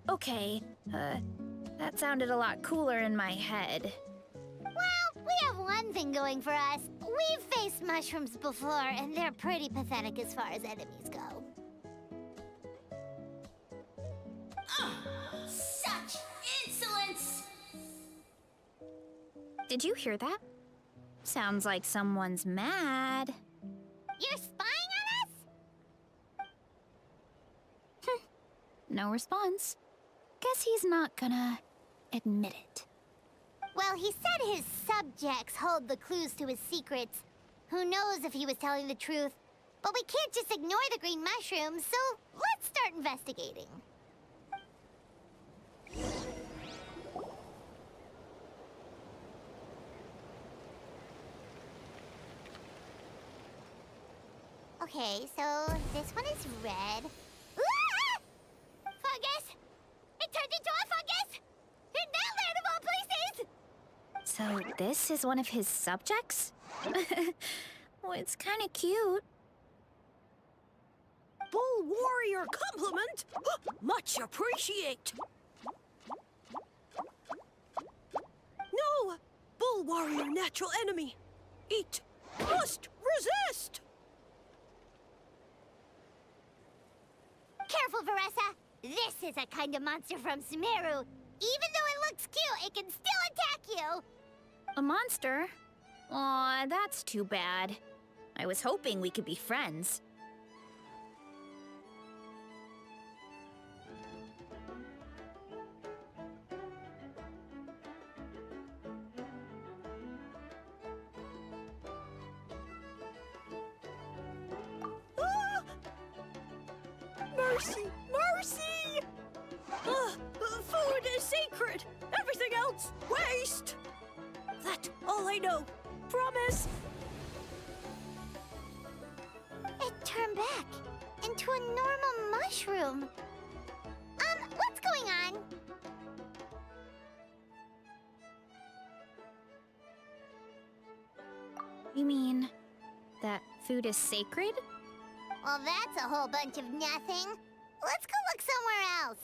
S1: Okay. That sounded a lot cooler in my head.
S2: Well, we have one thing going for us. We've faced mushrooms before, and they're pretty pathetic as far as enemies go.
S7: Such insolence!
S1: Did you hear that? Sounds like someone's mad.
S2: You're spying on us?
S1: No response. Guess he's not gonna admit it.
S2: Well, he said his subjects hold the clues to his secrets. Who knows if he was telling the truth? But we can't just ignore the green mushrooms, so let's start investigating. Okay, so this one is red. Ah! Fungus! It turned into a fungus! In that land of all places!
S1: So this is one of his subjects? Well, it's kind of cute.
S8: Bull warrior compliment! Much appreciate! No! Bull warrior natural enemy! Eat! Must resist!
S2: Careful, Varesa! This is a kind of monster from Sumeru. Even though it looks cute, it can still attack you!
S1: A monster? Aw, that's too bad. I was hoping we could be friends.
S8: Mercy! Mercy! Food is sacred. Everything else, waste. That's all I know. Promise.
S2: It turned back into a normal mushroom. What's going on?
S1: You mean that food is sacred?
S2: Well, that's a whole bunch of nothing. Let's go look somewhere else.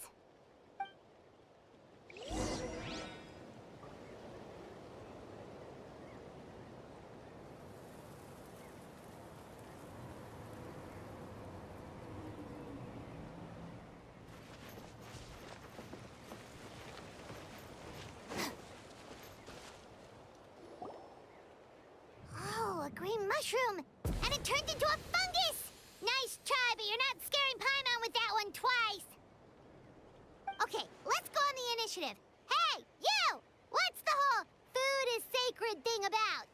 S2: Oh, a green mushroom! And it turned into a fungus! Nice try, but you're not scaring Paimon with that one twice! Okay, let's go on the initiative. Hey, you! What's the whole food is sacred thing about?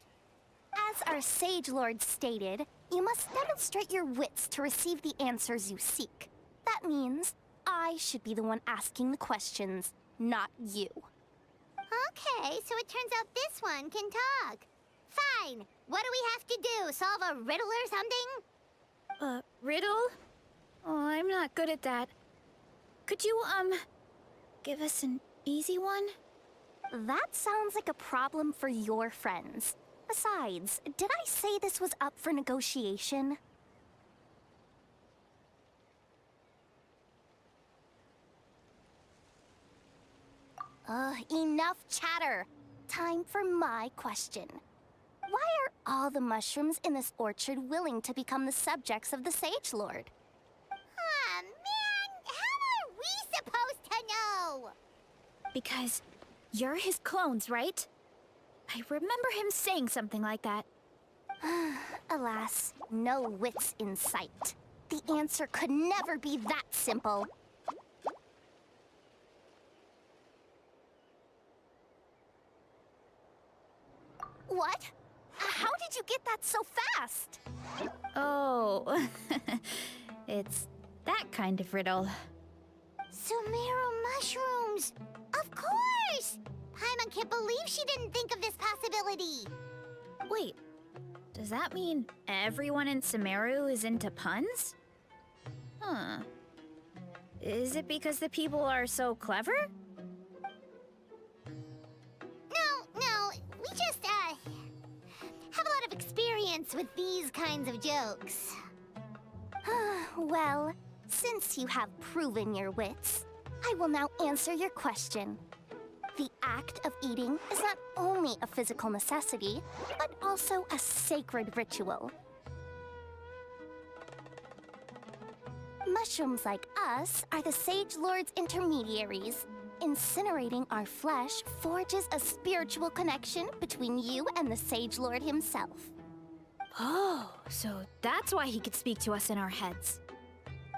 S9: As our Sage Lord stated, you must demonstrate your wits to receive the answers you seek. That means I should be the one asking the questions, not you.
S2: Okay, so it turns out this one can talk. Fine. What do we have to do? Solve a riddle or something?
S1: Riddle? Oh, I'm not good at that. Could you, give us an easy one?
S9: That sounds like a problem for your friends. Besides, did I say this was up for negotiation? Enough chatter. Time for my question. Why are all the mushrooms in this orchard willing to become the subjects of the Sage Lord?
S2: Aw, man! How are we supposed to know?
S1: Because you're his clones, right? I remember him saying something like that.
S9: Alas, no wits in sight. The answer could never be that simple. What? How did you get that so fast?
S1: Oh, it's that kind of riddle.
S2: Sumeru mushrooms! Of course! Paimon can't believe she didn't think of this possibility.
S1: Wait, does that mean everyone in Sumeru is into puns? Huh. Is it because the people are so clever?
S2: No, we just, have a lot of experience with these kinds of jokes.
S9: Well, since you have proven your wits, I will now answer your question. The act of eating is not only a physical necessity, but also a sacred ritual. Mushrooms like us are the Sage Lord's intermediaries. Incinerating our flesh forges a spiritual connection between you and the Sage Lord himself.
S1: Oh, so that's why he could speak to us in our heads.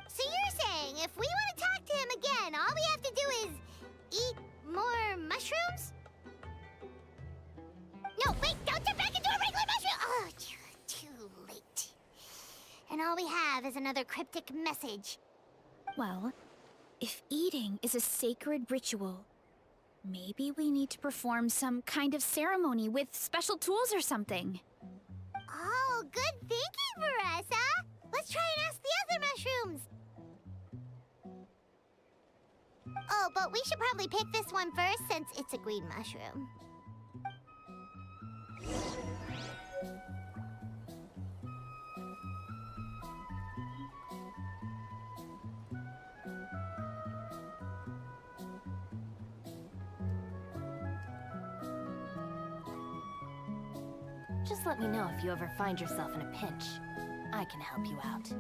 S2: So you're saying if we want to talk to him again, all we have to do is eat more mushrooms? No, wait, don't turn back into a regular mushroom! Oh, too late. And all we have is another cryptic message.
S1: Well, if eating is a sacred ritual, maybe we need to perform some kind of ceremony with special tools or something.
S2: Oh, good thinking, Varesa! Let's try and ask the other mushrooms! Oh, but we should probably pick this one first since it's a green mushroom.
S4: Just let me know if you ever find yourself in a pinch. I can help you out.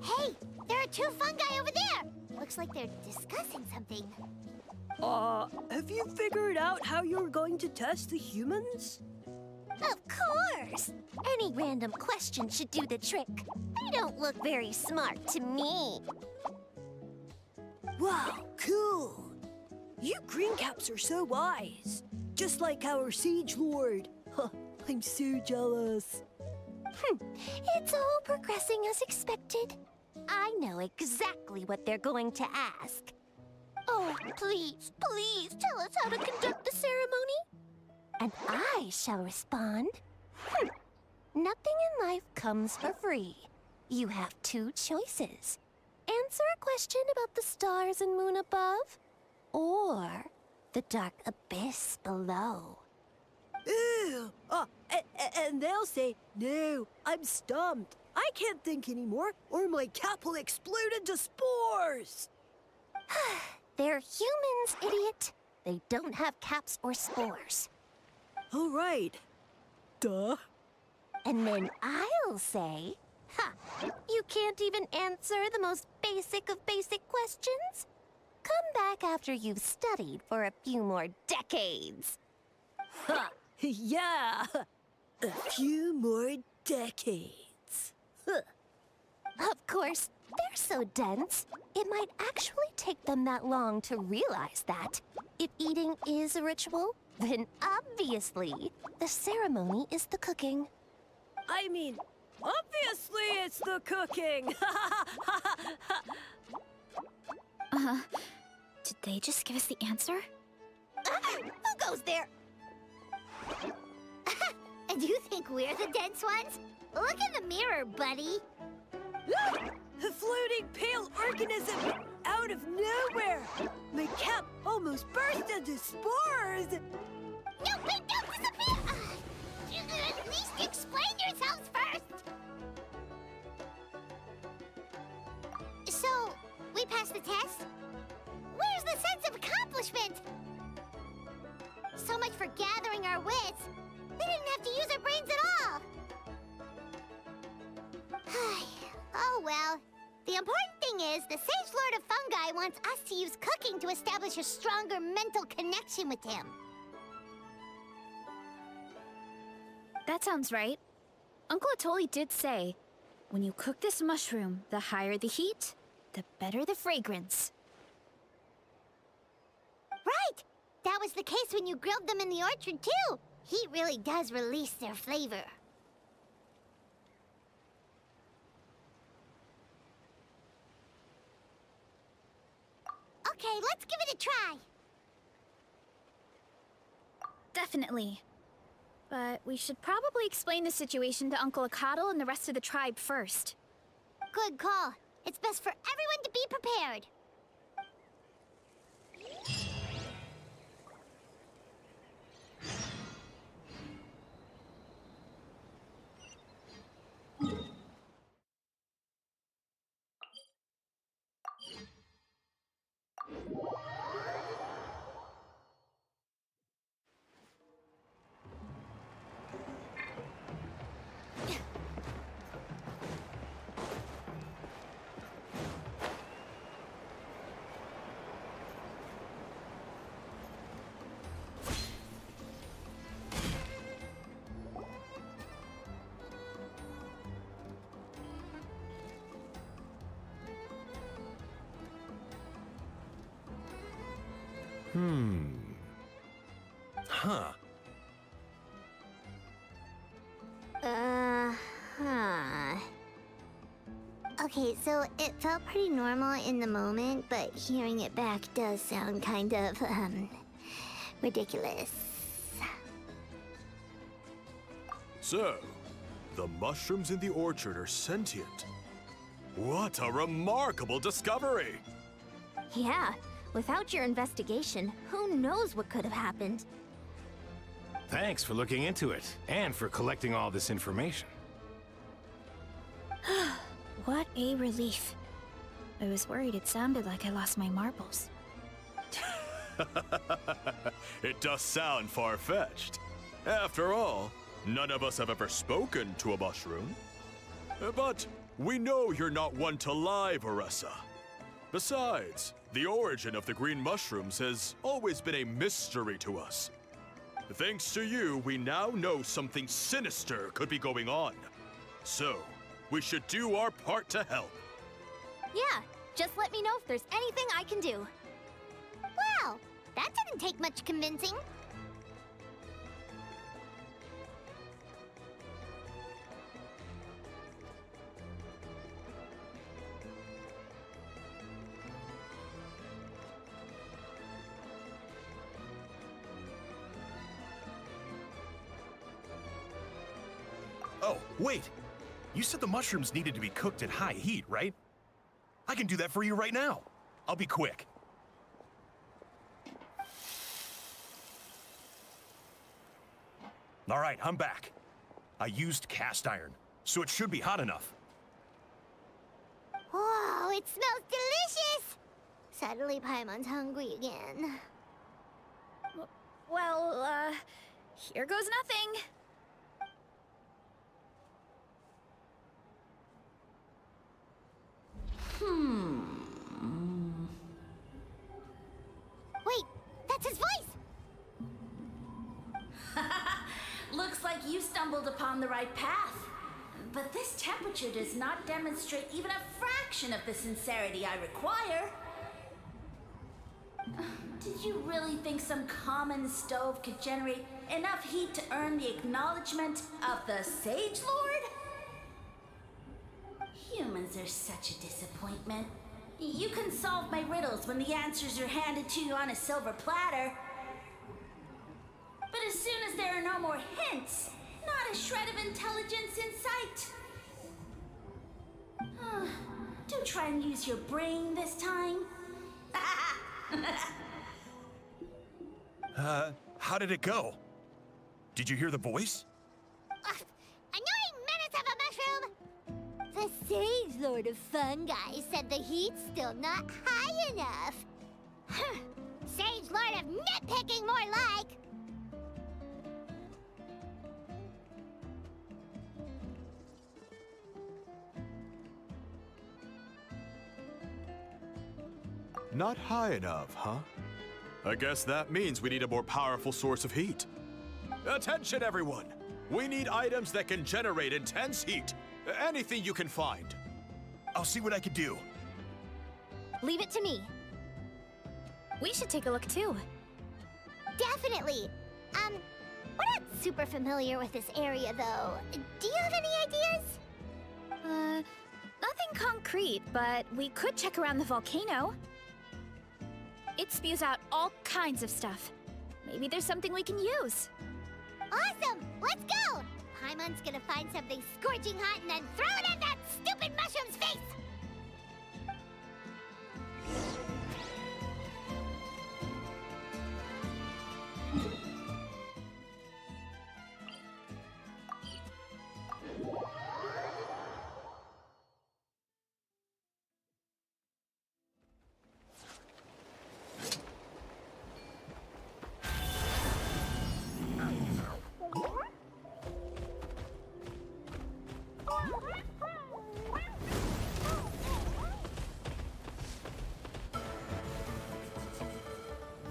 S2: Hey, there are two fungi over there! Looks like they're discussing something.
S8: Have you figured out how you're going to test the humans?
S2: Of course! Any random question should do the trick. They don't look very smart to me.
S8: Wow, cool! You greencaps are so wise. Just like our Siege Lord. Huh, I'm so jealous.
S2: It's all progressing as expected. I know exactly what they're going to ask. Oh, please, please tell us how to conduct the ceremony. And I shall respond. Nothing in life comes for free. You have two choices. Answer a question about the stars and moon above, or the dark abyss below.
S8: Ew! And they'll say, no, I'm stumped. I can't think anymore, or my cap will explode into spores.
S2: They're humans, idiot. They don't have caps or spores.
S8: All right. Duh.
S2: And then I'll say, you can't even answer the most basic of basic questions? Come back after you've studied for a few more decades.
S8: Ha! Yeah! A few more decades.
S2: Of course, they're so dense, it might actually take them that long to realize that. If eating is a ritual, then obviously the ceremony is the cooking.
S8: I mean, obviously it's the cooking.
S1: Did they just give us the answer?
S2: Who goes there? And you think we're the dense ones? Look in the mirror, buddy.
S8: A floating pale organism out of nowhere. My cap almost burst into spores.
S2: No, wait, don't disappear! At least explain yourselves first! So, we passed the test? Where's the sense of accomplishment? So much for gathering our wits. We didn't have to use our brains at all. Oh well. The important thing is, the Sage Lord of Fungi wants us to use cooking to establish a stronger mental connection with him.
S1: That sounds right. Uncle Atoli did say, when you cook this mushroom, the higher the heat, the better the fragrance.
S2: Right! That was the case when you grilled them in the orchard, too. Heat really does release their flavor. Okay, let's give it a try.
S1: Definitely. But we should probably explain the situation to Uncle Akadal and the rest of the tribe first.
S2: Good call. It's best for everyone to be prepared.
S5: Huh.
S2: Okay, so it felt pretty normal in the moment, but hearing it back does sound kind of, ridiculous.
S3: So, the mushrooms in the orchard are sentient. What a remarkable discovery!
S2: Yeah, without your investigation, who knows what could have happened?
S10: Thanks for looking into it, and for collecting all this information.
S1: What a relief. I was worried it sounded like I lost my marbles.
S3: It does sound far-fetched. After all, none of us have ever spoken to a mushroom. But we know you're not one to lie, Varesa. Besides, the origin of the green mushrooms has always been a mystery to us. Thanks to you, we now know something sinister could be going on. So, we should do our part to help.
S2: Yeah, just let me know if there's anything I can do. Wow, that didn't take much convincing.
S5: Oh, wait! You said the mushrooms needed to be cooked at high heat, right? I can do that for you right now. I'll be quick. All right, I'm back. I used cast iron, so it should be hot enough.
S2: Whoa, it smells delicious! Suddenly Paimon's hungry again.
S1: Well, here goes nothing.
S2: Wait, that's his voice!
S7: Looks like you stumbled upon the right path. But this temperature does not demonstrate even a fraction of the sincerity I require. Did you really think some common stove could generate enough heat to earn the acknowledgement of the Sage Lord? Humans are such a disappointment. You can solve my riddles when the answers are handed to you on a silver platter. But as soon as there are no more hints, not a shred of intelligence in sight. Do try and use your brain this time.
S5: How did it go? Did you hear the voice?
S2: Annoying menace of a mushroom! The Sage Lord of Fungi said the heat's still not high enough. Sage Lord of Nitpicking, more like!
S3: Not high enough, huh? I guess that means we need a more powerful source of heat. Attention, everyone! We need items that can generate intense heat. Anything you can find.
S5: I'll see what I can do.
S2: Leave it to me.
S1: We should take a look too.
S2: Definitely. We're not super familiar with this area, though. Do you have any ideas?
S1: Nothing concrete, but we could check around the volcano. It spews out all kinds of stuff. Maybe there's something we can use.
S2: Awesome! Let's go! Paimon's gonna find something scorching hot and then throw it in that stupid mushroom's face!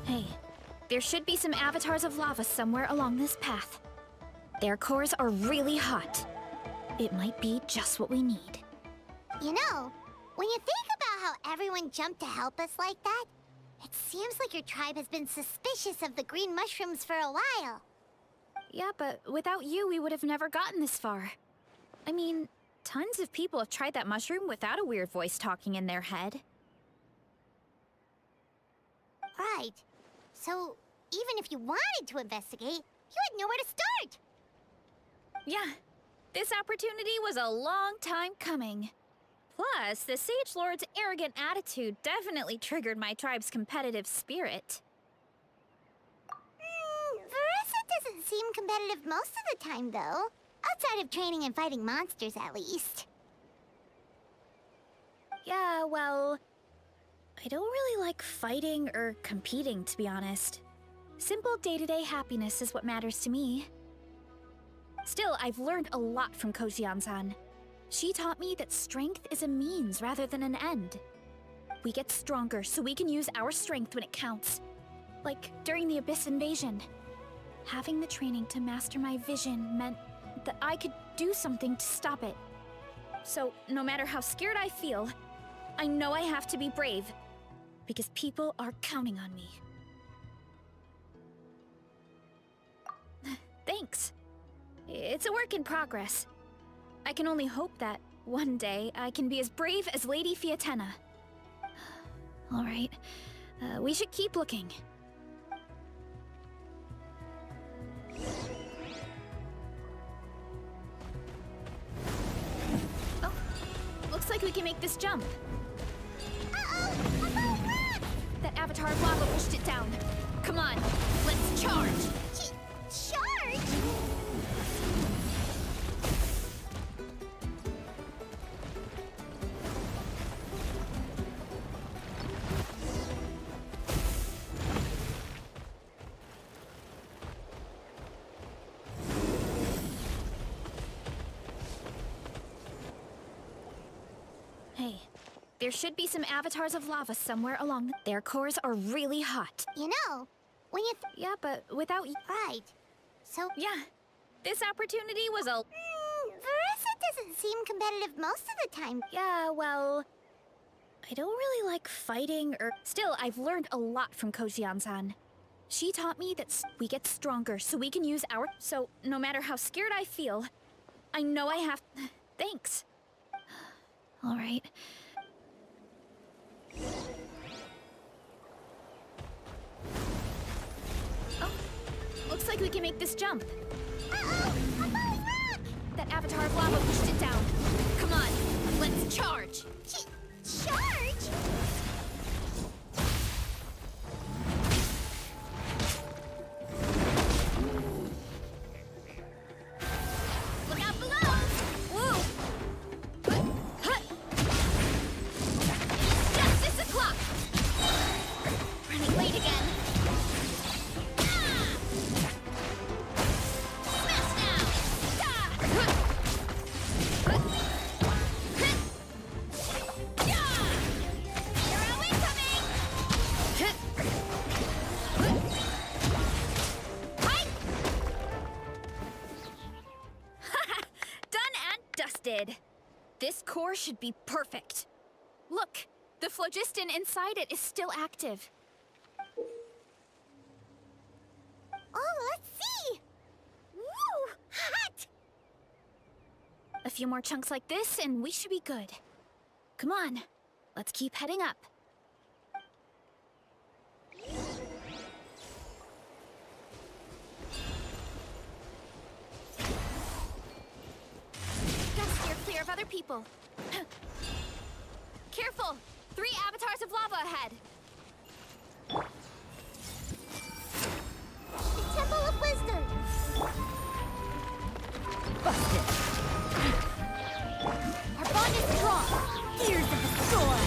S1: Hey, there should be some avatars of lava somewhere along this path. Their cores are really hot. It might be just what we need.
S2: You know, when you think about how everyone jumped to help us like that, it seems like your tribe has been suspicious of the green mushrooms for a while.
S1: Yeah, but without you, we would have never gotten this far. I mean, tons of people have tried that mushroom without a weird voice talking in their head.
S2: Right. So, even if you wanted to investigate, you had nowhere to start.
S1: Yeah, this opportunity was a long time coming. Plus, the Sage Lord's arrogant attitude definitely triggered my tribe's competitive spirit.
S2: Varesa doesn't seem competitive most of the time, though. Outside of training and fighting monsters, at least.
S1: Yeah, well, I don't really like fighting or competing, to be honest. Simple day-to-day happiness is what matters to me. Still, I've learned a lot from Kojian-san. She taught me that strength is a means rather than an end. we get stronger so we can use our strength when it counts. Like during the Abyss invasion. Having the training to master my vision meant that I could do something to stop it. So, no matter how scared I feel, I know I have to be brave. Because people are counting on me. Thanks. It's a work in progress. I can only hope that one day I can be as brave as Lady Fiatenna. Alright, we should keep looking. Oh, looks like we can make this jump.
S2: Uh-oh! A bone rock!
S1: That avatar of lava pushed it down. Come on, let's charge!
S2: Charge?
S1: Hey, there should be some avatars of lava somewhere along their cores are really hot.
S2: You know, when you...
S1: Yeah, but without you.
S2: Right. So...
S1: Yeah, this opportunity was a...
S2: Varesa doesn't seem competitive most of the time.
S1: Yeah, well... I don't really like fighting or... Still, I've learned a lot from Kojian-san. She taught me that we get stronger so we can use our... So, no matter how scared I feel, I know I have... Thanks. Alright. Oh, looks like we can make this jump.
S2: Uh-oh! A bone rock!
S1: That avatar of lava pushed it down. Come on, let's charge!
S2: Charge?
S1: Look out below! Woo! Hut! Justice o'clock! Running late again. Ah! Smash now! Ah! Hut! Hut! Hit! Yeah! You're away coming! Hit! Hut! Hi! Done and dusted. This core should be perfect. Look, the phlogiston inside it is still active.
S2: Oh, let's see! Woo! Hot!
S1: A few more chunks like this and we should be good. Come on, let's keep heading up. Gotta steer clear of other people. Careful! 3 avatars of lava ahead.
S2: The Temple of Wisdom!
S1: Our bond is strong. Ears of the storm.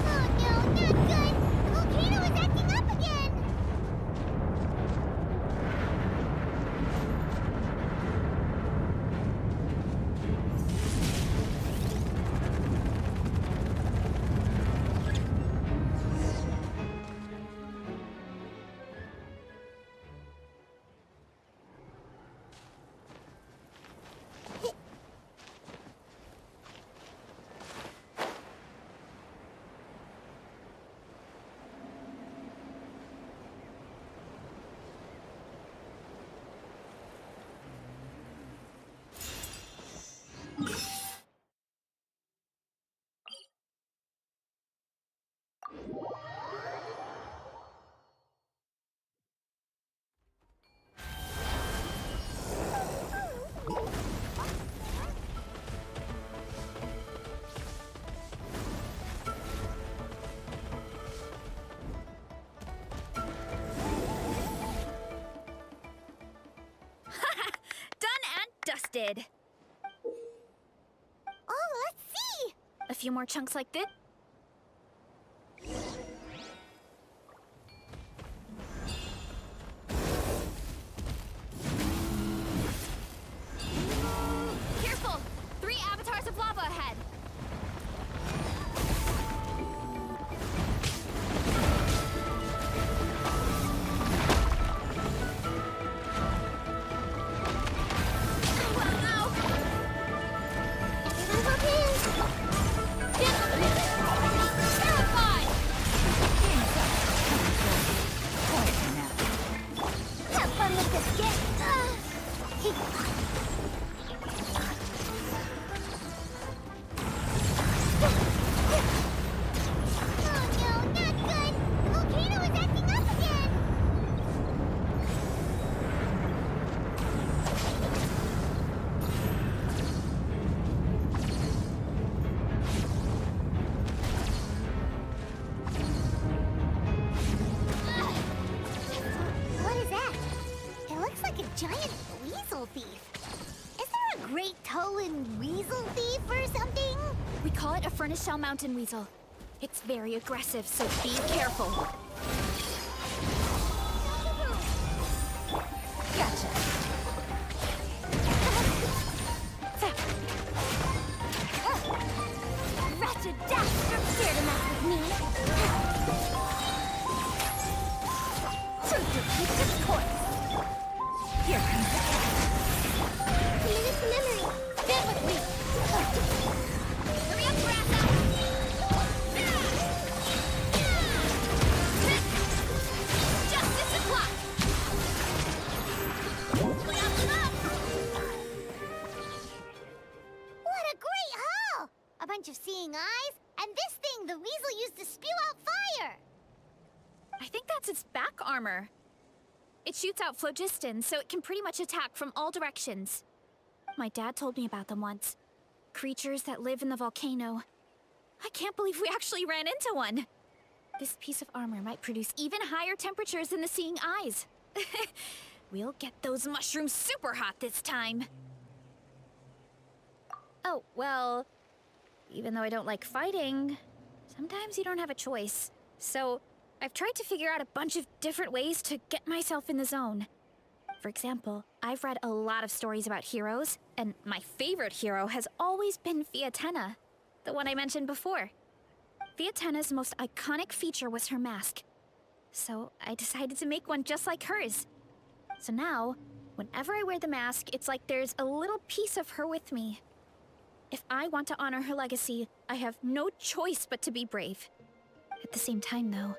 S2: Oh no, not good! The volcano is acting up again!
S1: Done and dusted.
S2: Oh, let's see!
S1: A few more chunks like this. Careful! 3 avatars of lava ahead.
S9: Have fun with this, kid.
S2: Oh no, not good! The volcano is acting up again! What is that? It looks like a giant weasel thief. Is there a great toe and weasel thief or something?
S1: We call it a furnace shell mountain weasel. It's very aggressive, so be careful. Gotcha.
S2: Wretched dastard, dare to mess with me!
S1: Truth repeats its course. Here comes the cat.
S2: Committed to memory. Stand with me.
S1: Hurry up, Varesa! Justice is luck!
S2: What a great haul! A bunch of seeing eyes, and this thing the weasel used to spew out fire!
S1: I think that's its back armor. It shoots out phlogiston, so it can pretty much attack from all directions. My dad told me about them once. Creatures that live in the volcano. I can't believe we actually ran into one. This piece of armor might produce even higher temperatures than the seeing eyes. We'll get those mushrooms super hot this time. Oh, well, even though I don't like fighting, sometimes you don't have a choice. So, I've tried to figure out a bunch of different ways to get myself in the zone. For example, I've read a lot of stories about heroes, and my favorite hero has always been Fiatenna, the one I mentioned before. Fiatenna's most iconic feature was her mask. So I decided to make one just like hers. So now, whenever I wear the mask, it's like there's a little piece of her with me. If I want to honor her legacy, I have no choice but to be brave. At the same time, though,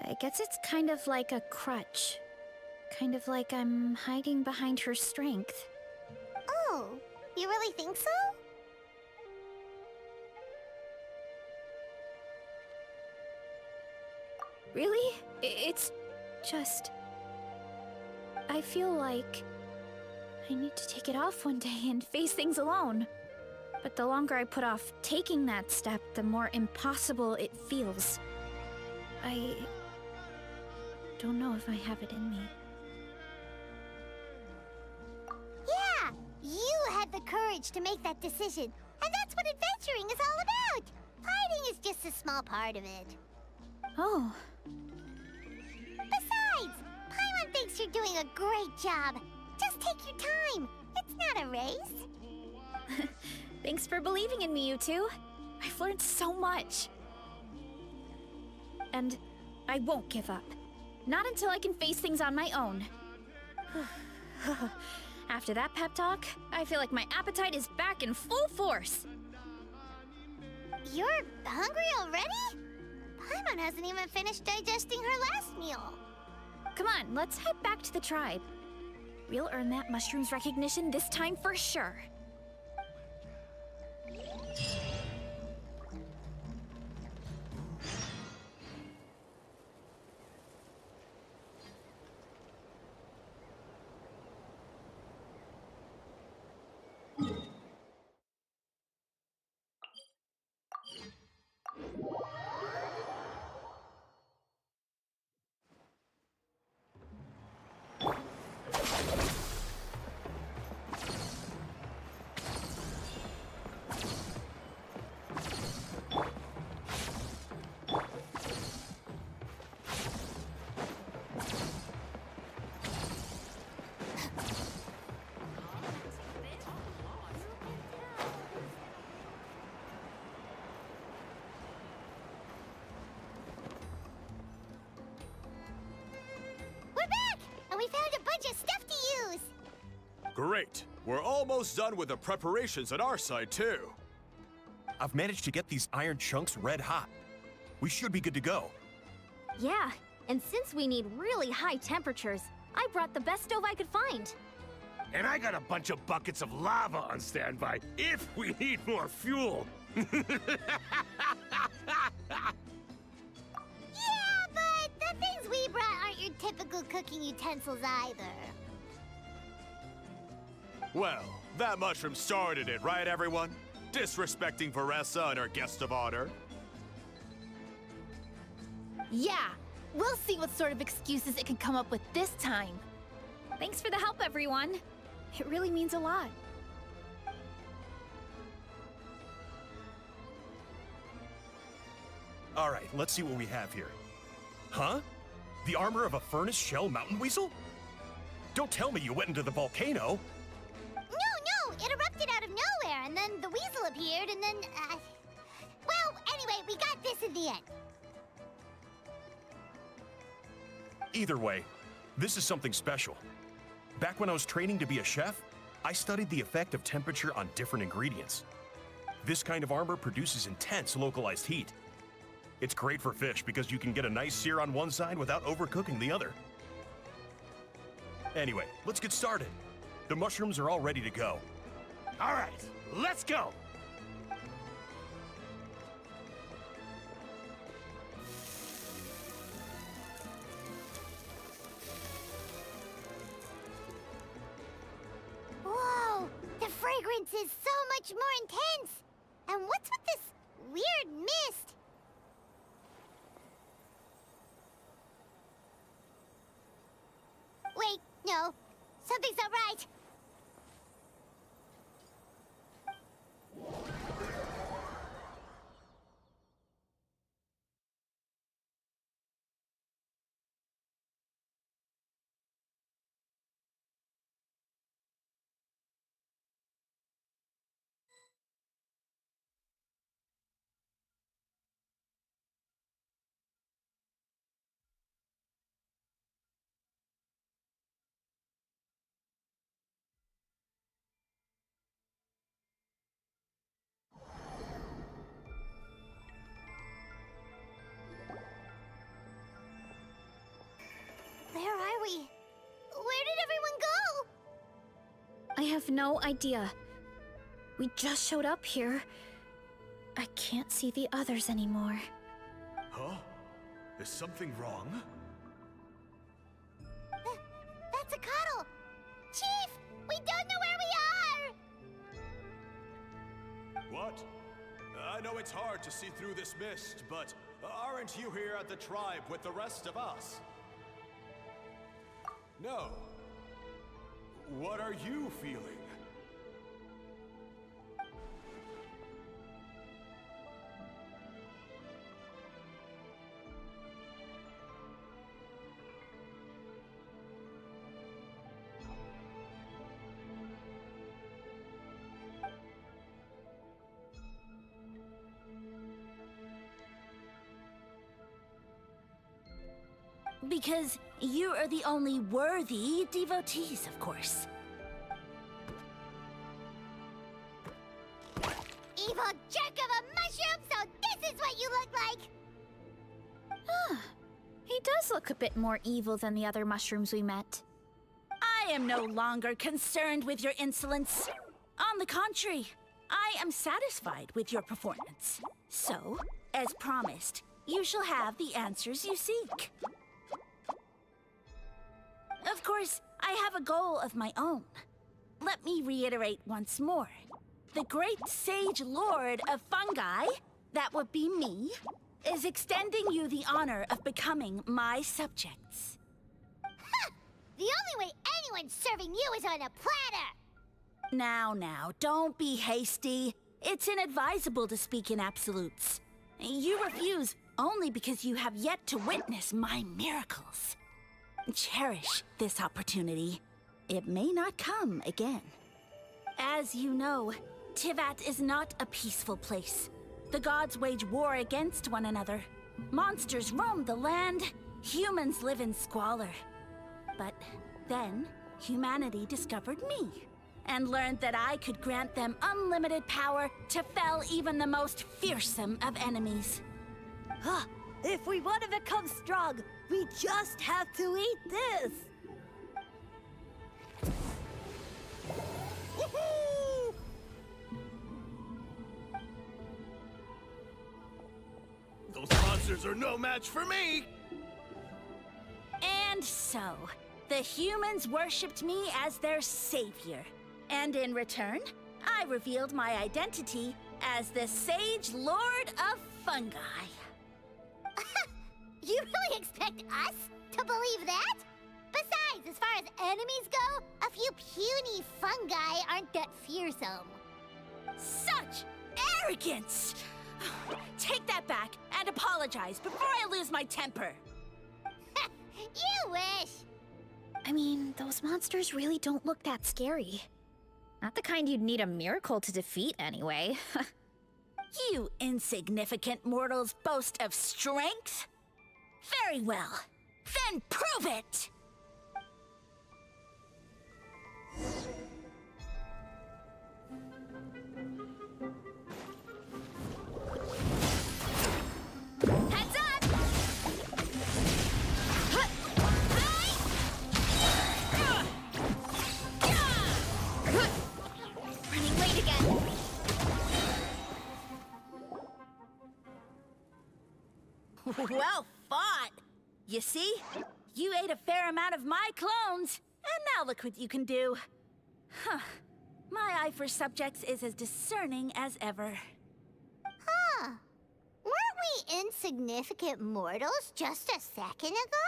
S1: I guess it's kind of like a crutch. Kind of like I'm hiding behind her strength.
S2: Oh, you really think so?
S1: Really? It's just... I feel like I need to take it off one day and face things alone. But the longer I put off taking that step, the more impossible it feels. I don't know if I have it in me.
S2: Yeah, you had the courage to make that decision. And that's what adventuring is all about. Fighting is just a small part of it.
S1: Oh,
S2: Besides, Paimon thinks you're doing a great job. Just take your time. It's not a race.
S1: thanks for believing in me, you two. I've learned so much. And I won't give up. Not until I can face things on my own. After that pep talk, I feel like my appetite is back in full force.
S2: You're hungry already? Paimon hasn't even finished digesting her last meal.
S1: Come on, let's head back to the tribe. We'll earn that mushroom's recognition this time for sure.
S3: Great. We're almost done with the preparations on our side, too.
S5: I've managed to get these iron chunks red hot. We should be good to go.
S2: Yeah, and since we need really high temperatures, I brought the best stove I could find.
S10: And I got a bunch of buckets of lava on standby if we need more fuel.
S2: Yeah, but the things we brought aren't your typical cooking utensils either.
S3: Well, that mushroom started it, right, everyone? Disrespecting Varesa and her guest of honor.
S1: Yeah, we'll see what sort of excuses it can come up with this time. Thanks for the help, everyone. It really means a lot.
S5: All right, let's see what we have here. Huh? The armor of a furnace shell mountain weasel? Don't tell me you went into the volcano.
S2: No, it erupted out of nowhere, and then the weasel appeared, and then, well, anyway, we got this in the end.
S5: Either way, this is something special. Back when I was training to be a chef, I studied the effect of temperature on different ingredients. This kind of armor produces intense localized heat. It's great for fish because you can get a nice sear on one side without overcooking the other. Anyway, let's get started. The mushrooms are all ready to go.
S10: All right, let's go.
S2: Whoa, the fragrance is so much more intense. And what's with this weird mist? Wait, no. Something's not right. Where are we? Where did everyone go?
S1: I have no idea. We just showed up here. I can't see the others anymore.
S3: Huh? Is something wrong?
S2: That's a cuddle! Chief! We don't know where we are!
S3: What? I know it's hard to see through this mist, but aren't you here at the tribe with the rest of us? No. What are you feeling?
S7: Because you are the only worthy devotees, of course.
S2: Evil jerk of a mushroom, so this is what you look like!
S1: He does look a bit more evil than the other mushrooms we met.
S7: I am no longer concerned with your insolence. On the contrary, I am satisfied with your performance. So, as promised, you shall have the answers you seek. Of course, I have a goal of my own. Let me reiterate once more. The great sage lord of fungi, that would be me, is extending you the honor of becoming my subjects.
S2: Ha! The only way anyone's serving you is on a platter!
S7: Now, don't be hasty. It's inadvisable to speak in absolutes. You refuse only because you have yet to witness my miracles. Cherish this opportunity. It may not come again. As you know, Tivat is not a peaceful place. The gods wage war against one another. Monsters roam the land. Humans live in squalor. But then, humanity discovered me. and learned that I could grant them unlimited power to fell even the most fearsome of enemies.
S8: Huh. If we want to become strong, we just have to eat this.
S10: Woohoo! Those monsters are no match for me!
S7: And so, the humans worshipped me as their savior. And in return, I revealed my identity as the Sage Lord of Fungi.
S2: You really expect us to believe that? Besides, as far as enemies go, a few puny fungi aren't that fearsome.
S7: Such arrogance! Take that back and apologize before I lose my temper.
S2: You wish!
S1: I mean, those monsters really don't look that scary. Not the kind you'd need a miracle to defeat, anyway.
S7: You insignificant mortals boast of strength? Very well. Then prove it!
S1: Heads up! Running late again.
S7: Well fought! You see? You ate a fair amount of my clones, and now look what you can do. Huh. My eye for subjects is as discerning as ever.
S2: Huh. Weren't we insignificant mortals just a second ago?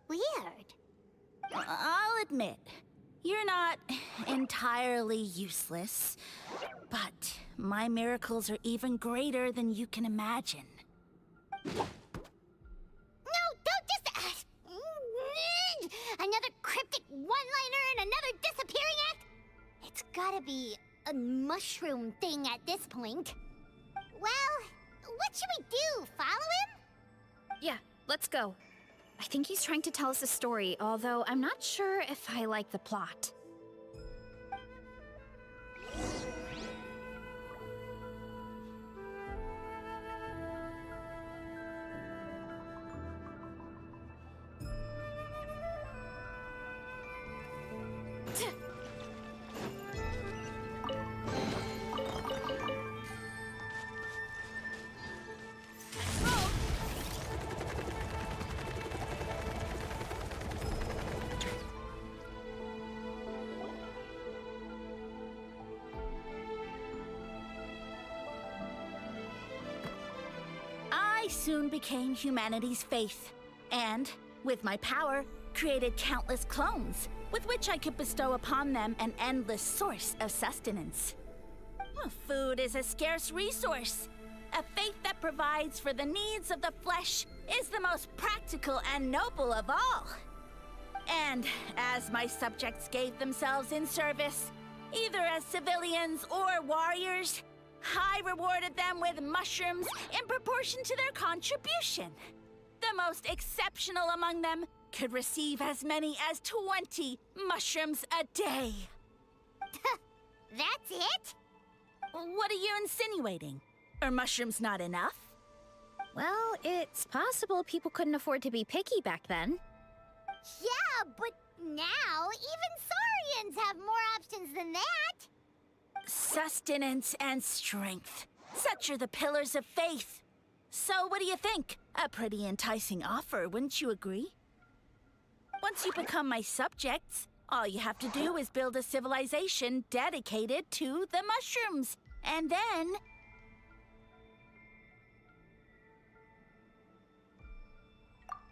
S2: Weird.
S7: I'll admit, you're not entirely useless, but my miracles are even greater than you can imagine.
S2: No, don't just... another cryptic one-liner and another disappearing act? It's gotta be a mushroom thing at this point. Well, what should we do? Follow him?
S1: Yeah, let's go. I think he's trying to tell us a story, although I'm not sure if I like the plot.
S7: I soon became humanity's faith, and, with my power, created countless clones, with which I could bestow upon them an endless source of sustenance. Well, food is a scarce resource. A faith that provides for the needs of the flesh is the most practical and noble of all. And as my subjects gave themselves in service, either as civilians or warriors, I rewarded them with mushrooms in proportion to their contribution. The most exceptional among them could receive as many as 20 mushrooms a day.
S2: That's it?
S7: What are you insinuating? Are mushrooms not enough?
S1: Well, it's possible people couldn't afford to be picky back then.
S2: Yeah, but now even Saurians have more options than that.
S7: Sustenance and strength. Such are the pillars of faith. So what do you think? A pretty enticing offer, wouldn't you agree? Once you become my subjects, all you have to do is build a civilization dedicated to the mushrooms. And then...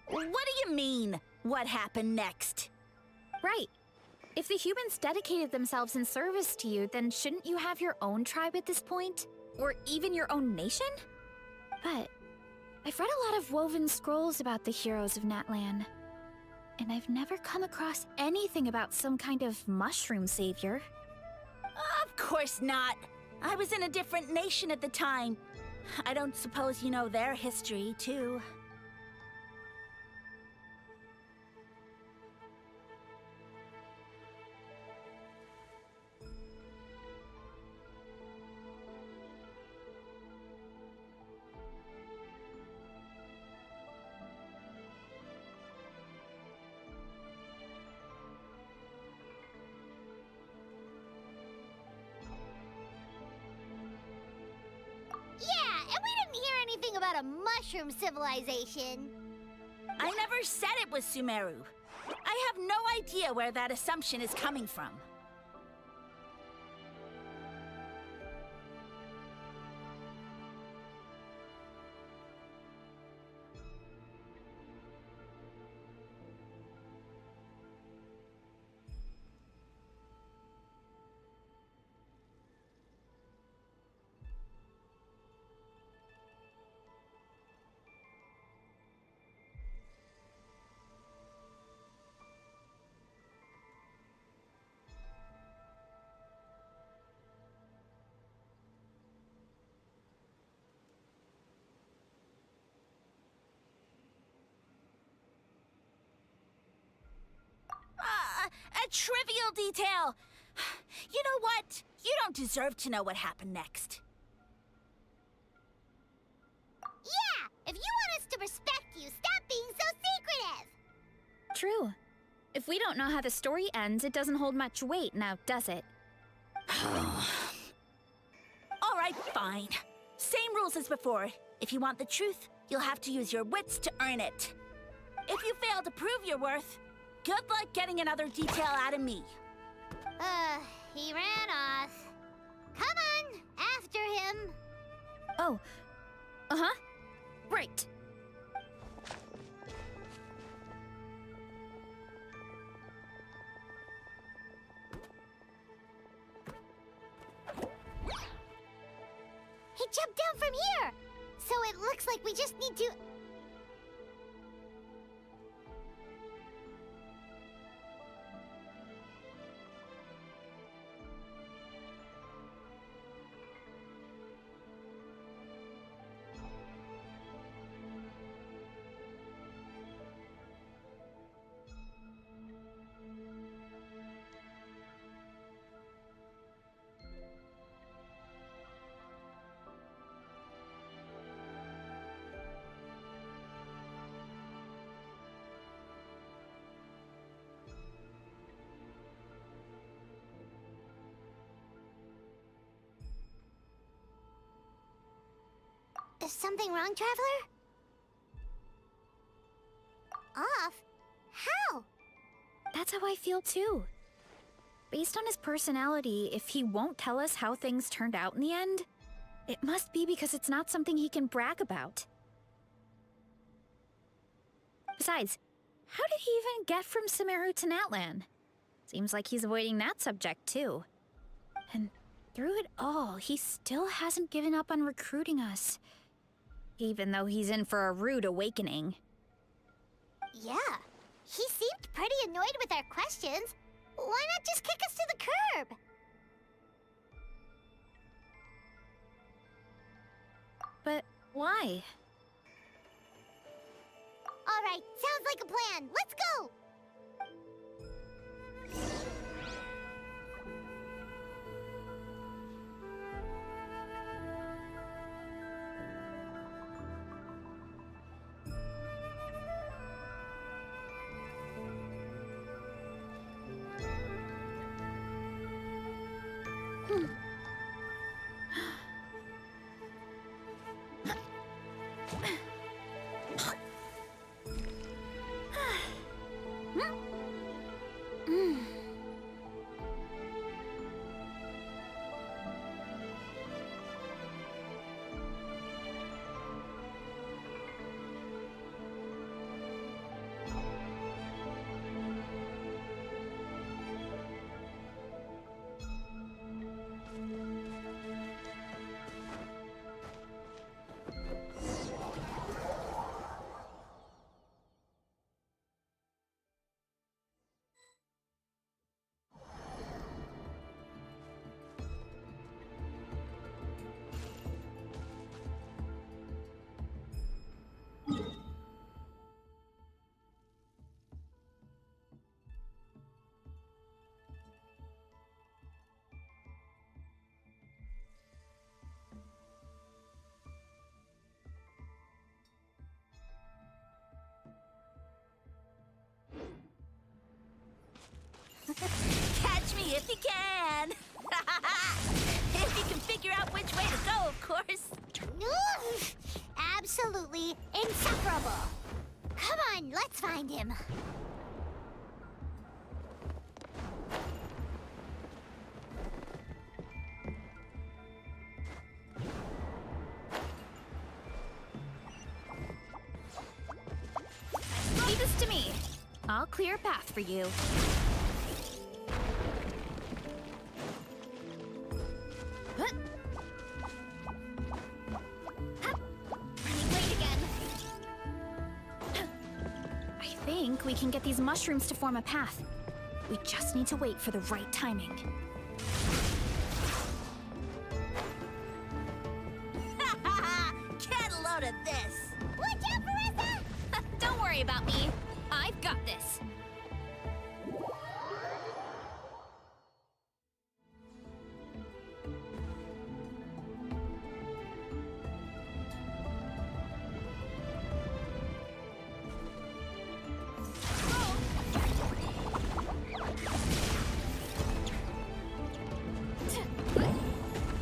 S7: What do you mean, what happened next?
S1: Right. If the humans dedicated themselves in service to you, then shouldn't you have your own tribe at this point? Or even your own nation? But I've read a lot of woven scrolls about the heroes of Natlan, and I've never come across anything about some kind of mushroom savior.
S7: Of course not. I was in a different nation at the time. I don't suppose you know their history, too.
S2: about a mushroom civilization.
S7: I never said it was Sumeru. I have no idea where that assumption is coming from. A trivial detail. You know what? You don't deserve to know what happened next.
S2: Yeah! If you want us to respect you, stop being so secretive!
S1: True. If we don't know how the story ends, it doesn't hold much weight now, does it?
S7: All right, fine. Same rules as before. If you want the truth, you'll have to use your wits to earn it. If you fail to prove your worth, good luck getting another detail out of me.
S2: He ran off. Come on, after him.
S1: Oh. Uh-huh. Right.
S2: He jumped down from here! So it looks like we just need to... Is something wrong, Traveler? Off? How?
S1: That's how I feel too. Based on his personality, if he won't tell us how things turned out in the end, it must be because it's not something he can brag about. Besides, how did he even get from Sumeru to Natlan? Seems like he's avoiding that subject too. And through it all, he still hasn't given up on recruiting us. Even though he's in for a rude awakening.
S2: Yeah, he seemed pretty annoyed with our questions. Why not just kick us to the curb?
S1: But why?
S2: All right, sounds like a plan. Let's go! find him.
S1: Leave this to me. I'll clear a path for you. Huh. Hup. Running late again. I think we can get these mushrooms to form a path. We just need to wait for the right timing.
S2: Get a load of this! Watch out, Varesa!
S1: Don't worry about me. I've got this.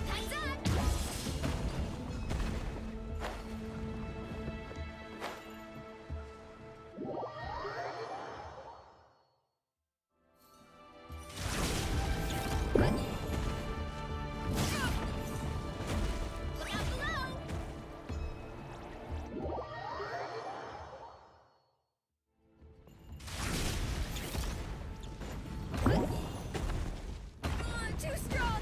S1: Time's up! Look out below! Too strong!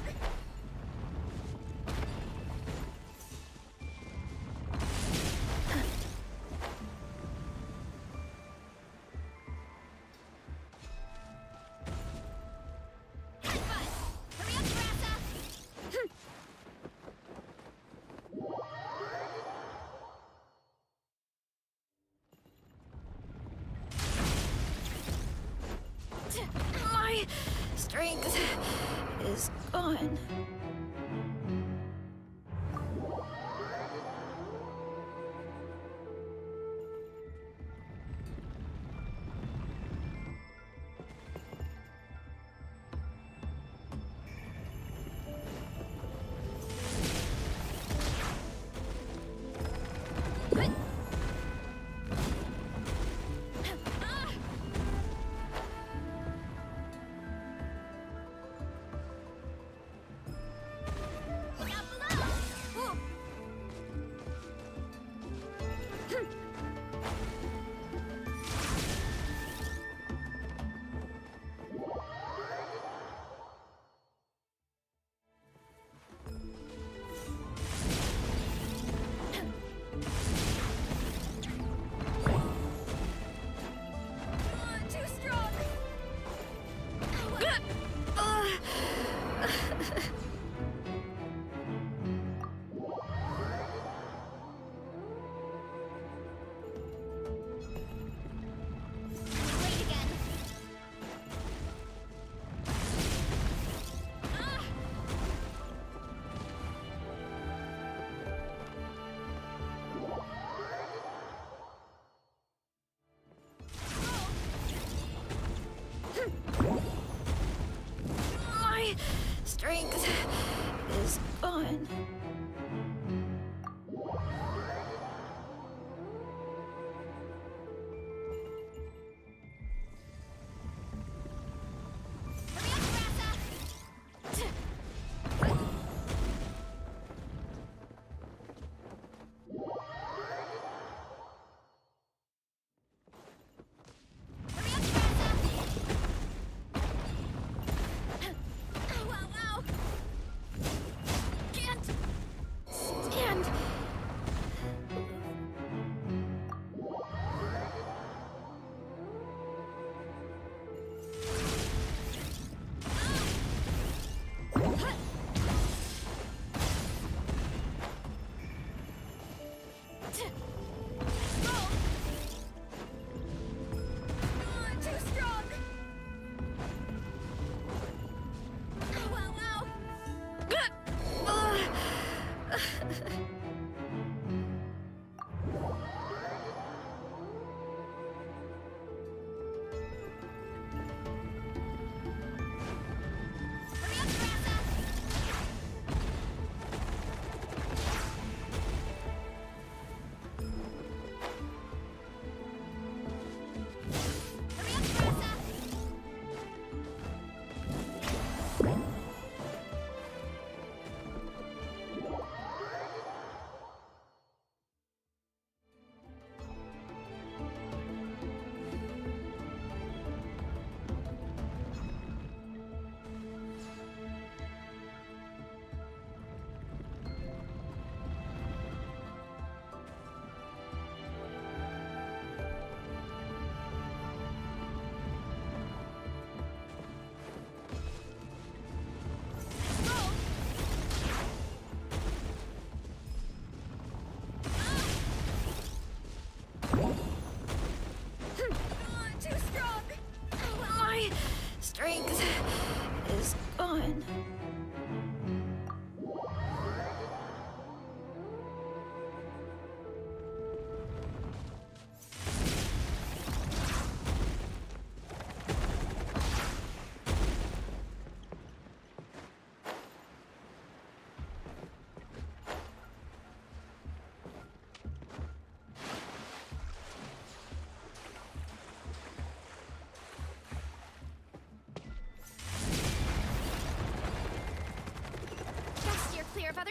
S1: High five! Hurry up, Varesa! My strength is gone. Look out below! Ooh. Too strong! Late again. My strength is gone. Hurry up, Varesa! Hurry up, Varesa! Ow, ow, ow! Can't stand. Too strong! Ow, ow, ow! Hurry up, Varesa!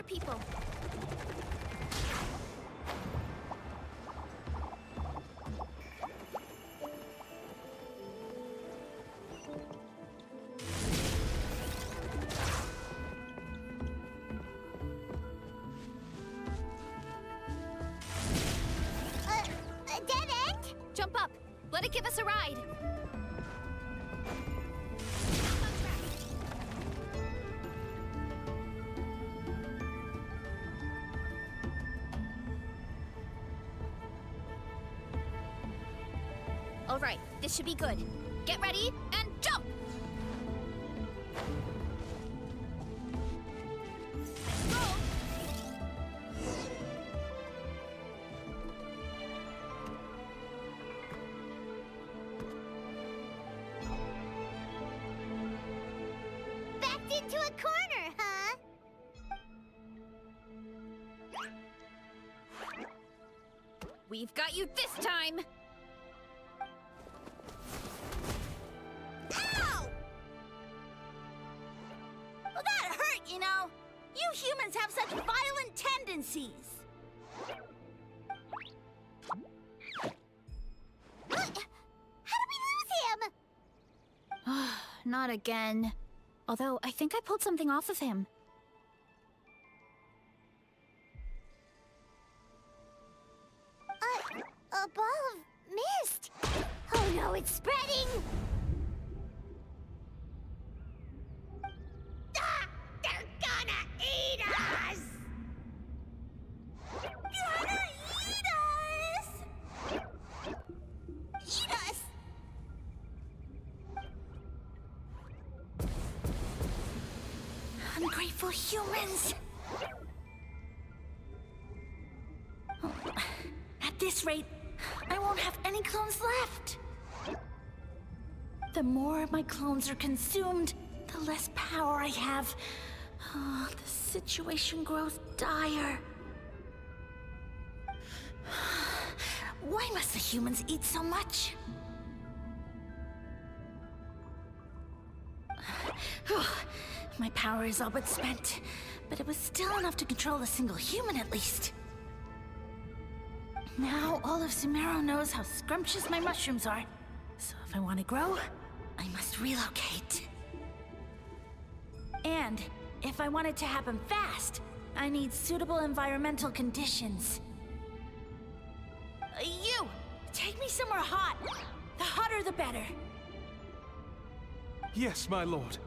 S1: other people.
S2: A dead end?
S1: Jump up. Let it give us a ride. All right, this should be good. Get ready and jump! Let's go!
S2: Backed into a corner, huh?
S1: We've got you this time!
S7: Ow! Well, that hurt, you know. You humans have such violent tendencies.
S2: What? How did we lose him?
S1: Not again. Although, I think I pulled something off of him.
S2: A ball of mist. Oh no, it's spreading. Ah! They're gonna eat us!
S7: Gonna eat us! Eat us! Ungrateful humans! At this rate, I won't have any clones left. The more my clones are consumed, the less power I have. Oh, the situation grows dire. Why must the humans eat so much? My power is all but spent, but it was still enough to control a single human at least. Now all of Sumeru knows how scrumptious my mushrooms are. So if I want to grow, I must relocate. And if I want it to happen fast, I need suitable environmental conditions. You! Take me somewhere hot. The hotter the better.
S6: Yes, my lord.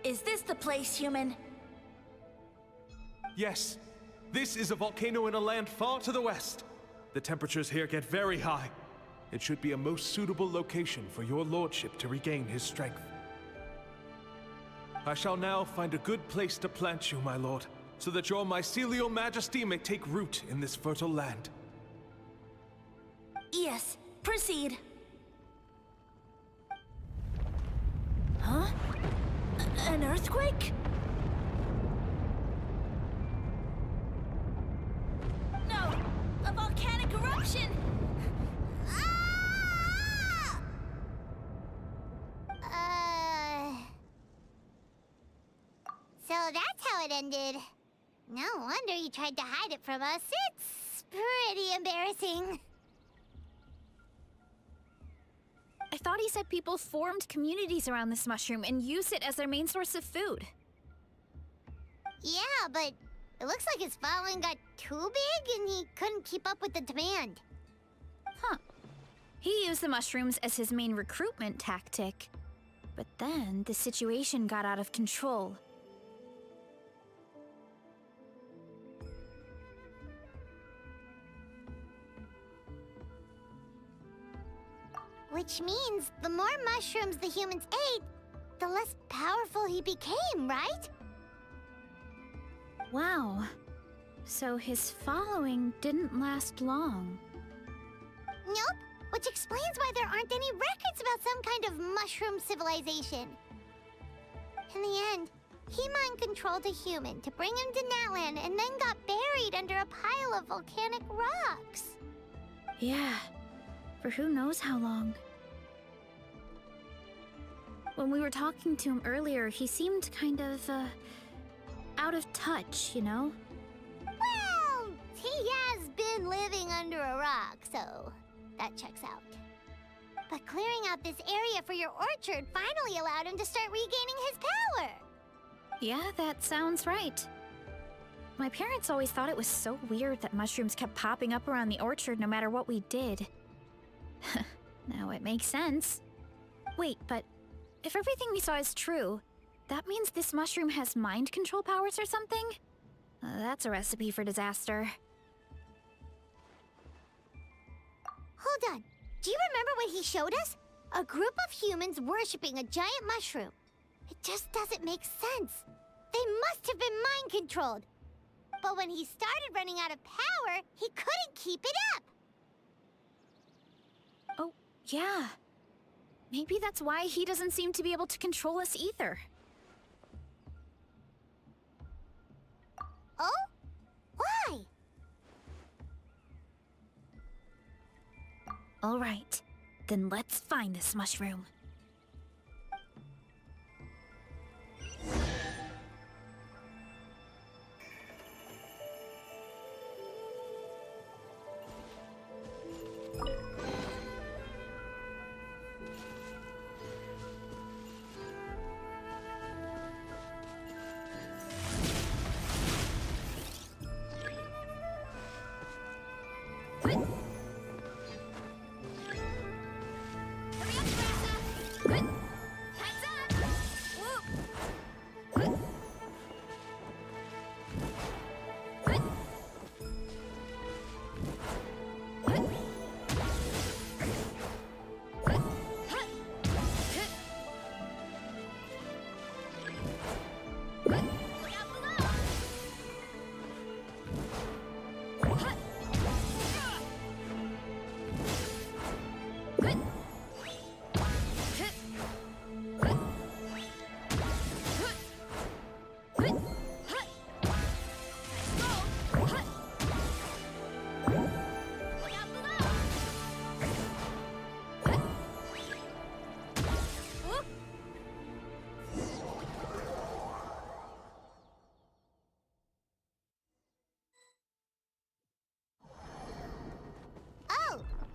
S7: Is this the place, human?
S6: Yes. This is a volcano in a land far to the west. The temperatures here get very high. It should be a most suitable location for your lordship to regain his strength. I shall now find a good place to plant you, my lord, so that your mycelial majesty may take root in this fertile land.
S7: Yes, proceed. Huh? An earthquake? No! A volcanic eruption! Ah!
S2: So that's how it ended. No wonder you tried to hide it from us. It's pretty embarrassing.
S1: I thought he said people formed communities around this mushroom and used it as their main source of food.
S2: Yeah, but it looks like his following got too big and he couldn't keep up with the demand.
S1: Huh. He used the mushrooms as his main recruitment tactic. But then the situation got out of control.
S2: Which means the more mushrooms the humans ate, the less powerful he became, right?
S1: Wow. So his following didn't last long.
S2: Nope, which explains why there aren't any records about some kind of mushroom civilization. In the end, he mind-controlled a human to bring him to Natlan and then got buried under a pile of volcanic rocks.
S1: Yeah. For who knows how long. When we were talking to him earlier, he seemed kind of, out of touch, you know?
S2: Well, he has been living under a rock, so that checks out. But clearing out this area for your orchard finally allowed him to start regaining his power.
S1: Yeah, that sounds right. My parents always thought it was so weird that mushrooms kept popping up around the orchard no matter what we did. Now it makes sense. Wait, but if everything we saw is true, that means this mushroom has mind control powers or something? That's a recipe for disaster.
S2: Hold on. Do you remember what he showed us? A group of humans worshipping a giant mushroom. It just doesn't make sense. They must have been mind controlled. But when he started running out of power, he couldn't keep it up.
S1: Oh, yeah. Maybe that's why he doesn't seem to be able to control us either.
S2: Oh? Why?
S1: All right, then let's find this mushroom.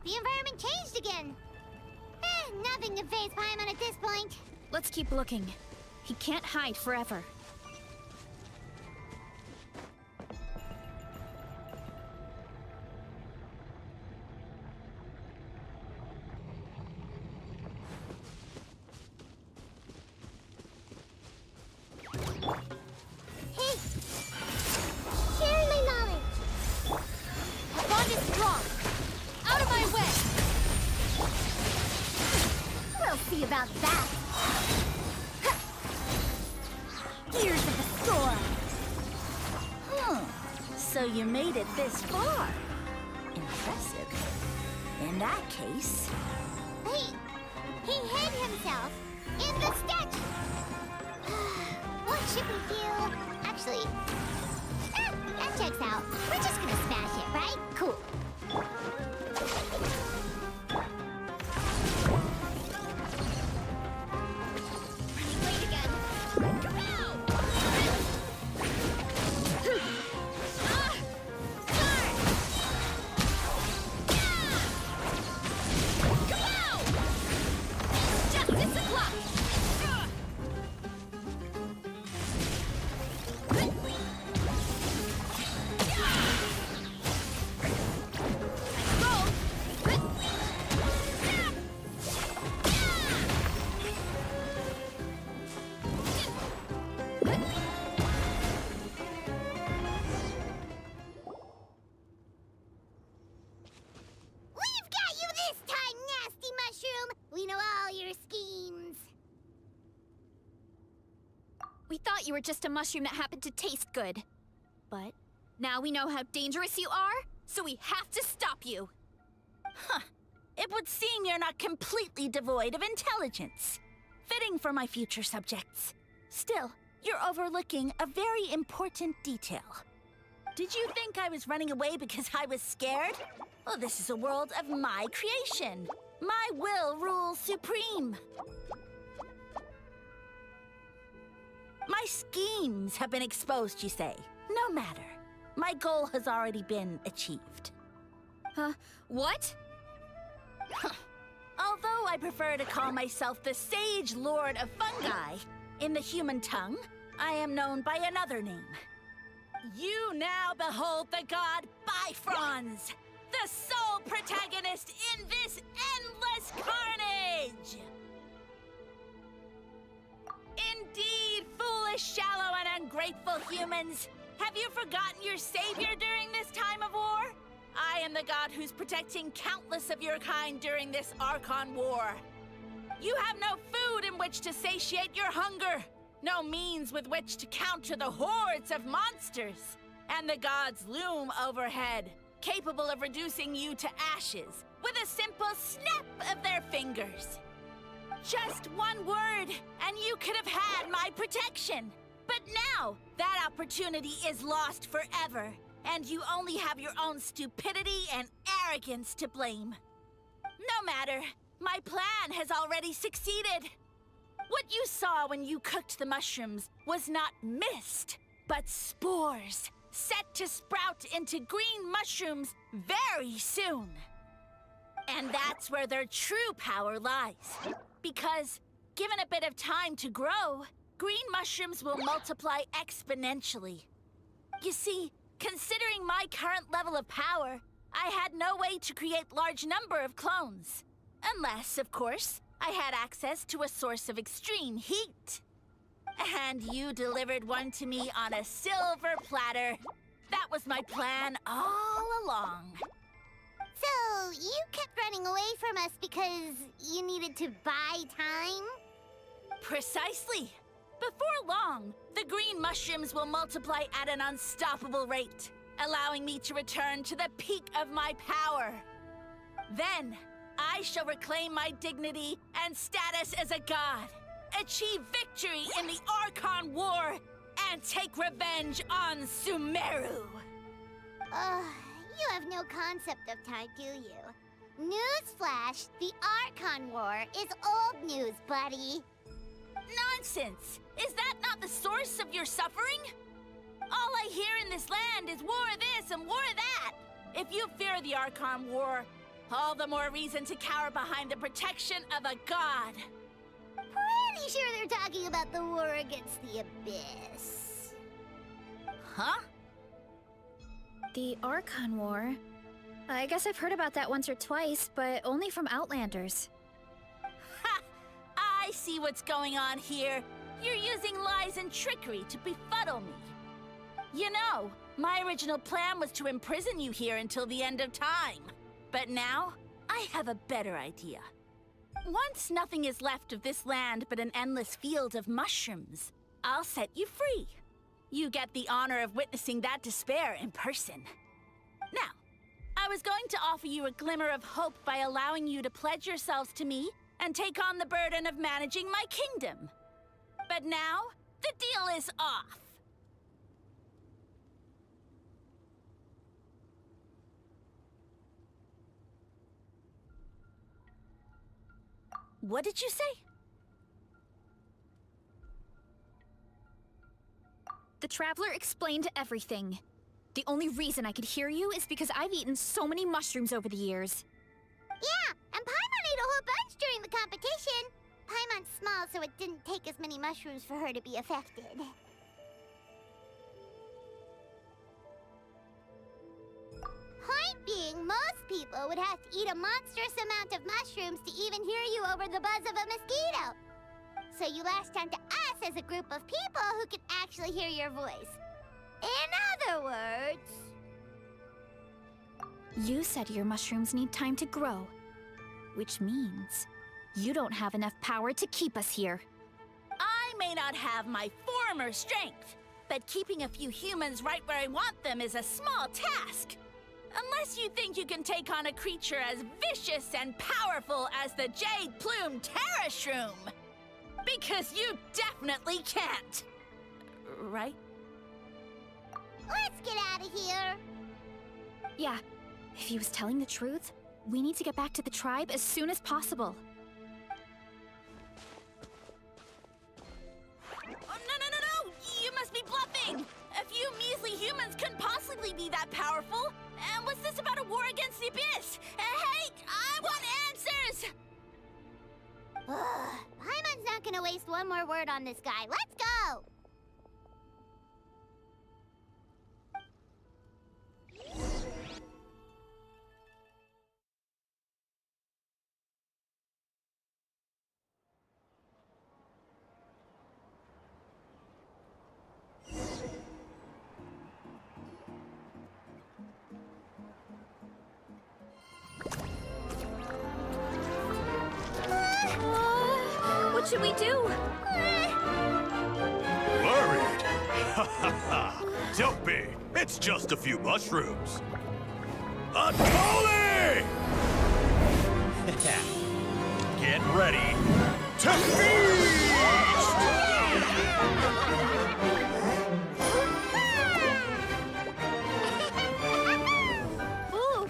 S2: The environment changed again. Nothing to phase Paimon at this point.
S1: Let's keep looking. He can't hide forever.
S2: Hey! Sharing my knowledge! The bond is strong! Out of my way! We'll see about that! Gears of the storm!
S7: So you made it this far. Impressive. In that case...
S2: He hid himself in the statue! What should we do? Actually, that checks out. We're just gonna smash it, right? Cool. Running late again. Kapow! Justice o'clock! We've got you this time, nasty mushroom! We know all your schemes.
S1: We thought you were just a mushroom that happened to taste good. But now we know how dangerous you are, so we have to stop you.
S7: It would seem you're not completely devoid of intelligence. Fitting for my future subjects. Still, you're overlooking a very important detail. Did you think I was running away because I was scared? Oh, this is a world of my creation. My will rules supreme. My schemes have been exposed, you say. No matter. My goal has already been achieved.
S1: What?
S7: Although I prefer to call myself the Sage Lord of Fungi, in the human tongue, I am known by another name. You now behold the god Bifrons, the sole protagonist in this endless carnage! Indeed, foolish, shallow, and ungrateful humans! Have you forgotten your savior during this time of war? I am the god who's protecting countless of your kind during this Archon War. You have no food in which to satiate your hunger, no means with which to counter the hordes of monsters, and the gods loom overhead, capable of reducing you to ashes with a simple snap of their fingers. Just one word, and you could have had my protection. But now, that opportunity is lost forever, and you only have your own stupidity and arrogance to blame. No matter, my plan has already succeeded. What you saw when you cooked the mushrooms was not mist, but spores, set to sprout into green mushrooms very soon. And that's where their true power lies. Because, given a bit of time to grow, green mushrooms will multiply exponentially. You see, considering my current level of power, I had no way to create large number of clones. Unless, of course, I had access to a source of extreme heat. And you delivered one to me on a silver platter. That was my plan all along.
S2: So, you kept running away from us because you needed to buy time?
S7: Precisely. Before long, the green mushrooms will multiply at an unstoppable rate, allowing me to return to the peak of my power. Then, I shall reclaim my dignity and status as a god, achieve victory in the Archon War, and take revenge on Sumeru.
S2: You have no concept of time, do you? Newsflash, the Archon War is old news, buddy.
S7: Nonsense! Is that not the source of your suffering? All I hear in this land is war this and war that. If you fear the Archon War, all the more reason to cower behind the protection of a god.
S2: Pretty sure they're talking about the war against the Abyss.
S7: Huh?
S1: The Archon War? I guess I've heard about that once or twice, but only from Outlanders.
S7: Ha! I see what's going on here. You're using lies and trickery to befuddle me. You know, my original plan was to imprison you here until the end of time. But now, I have a better idea. Once nothing is left of this land but an endless field of mushrooms, I'll set you free. You get the honor of witnessing that despair in person. Now, I was going to offer you a glimmer of hope by allowing you to pledge yourselves to me and take on the burden of managing my kingdom. But now, the deal is off. What did you say?
S1: The Traveler explained everything. The only reason I could hear you is because I've eaten so many mushrooms over the years.
S2: Yeah, and Paimon ate a whole bunch during the competition. Paimon's small, so it didn't take as many mushrooms for her to be affected. Point being, most people would have to eat a monstrous amount of mushrooms to even hear you over the buzz of a mosquito. So you latched onto us as a group of people who could actually hear your voice. In other words...
S1: You said your mushrooms need time to grow, which means you don't have enough power to keep us here.
S7: I may not have my former strength, but keeping a few humans right where I want them is a small task. Unless you think you can take on a creature as vicious and powerful as the Jade Plume Terra Shroom. Because you definitely can't. Right?
S2: Let's get out of here.
S1: Yeah, if he was telling the truth, we need to get back to the tribe as soon as possible.
S7: Oh, no! possibly be that powerful? And what's this about a war against the Abyss? Hey, I want answers!
S2: Paimon's not gonna waste one more word on this guy. Let's go!
S1: What should we do?
S3: Worried? Ha ha ha! Don't be. It's just a few mushrooms. Unholy!
S5: Get ready to feast!
S2: Ooh.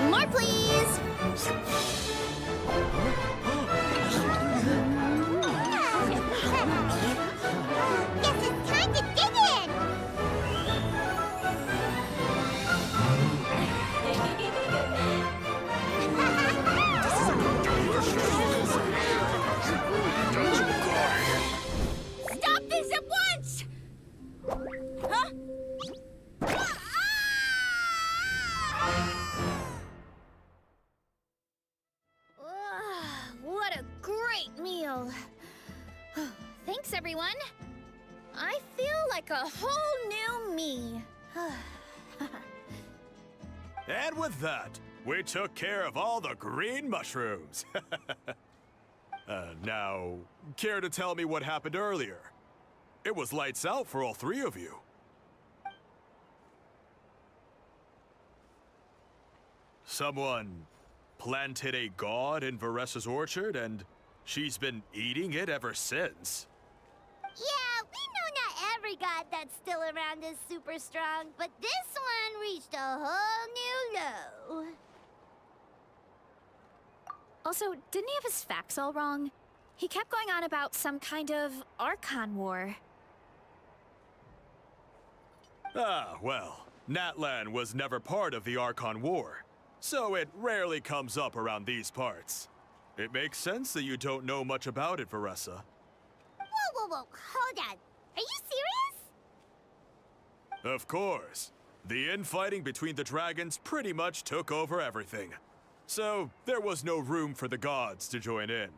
S2: More, please! Guess it's time to dig in!
S7: Stop this at once! Huh?
S1: What a great meal. Thanks, everyone. I feel like a whole new me.
S3: And with that, we took care of all the green mushrooms. Now, care to tell me what happened earlier? It was lights out for all three of you. Someone planted a god in Varesa's orchard, and she's been eating it ever since.
S2: Yeah, we know not every god that's still around is super strong, but this one reached a whole new low.
S1: Also, didn't he have his facts all wrong? He kept going on about some kind of Archon war.
S3: Ah, well, Natlan was never part of the Archon War, so it rarely comes up around these parts. It makes sense that you don't know much about it, Varesa.
S2: Whoa, hold on. Are you serious?
S3: Of course. The infighting between the dragons pretty much took over everything. So, there was no room for the gods to join in.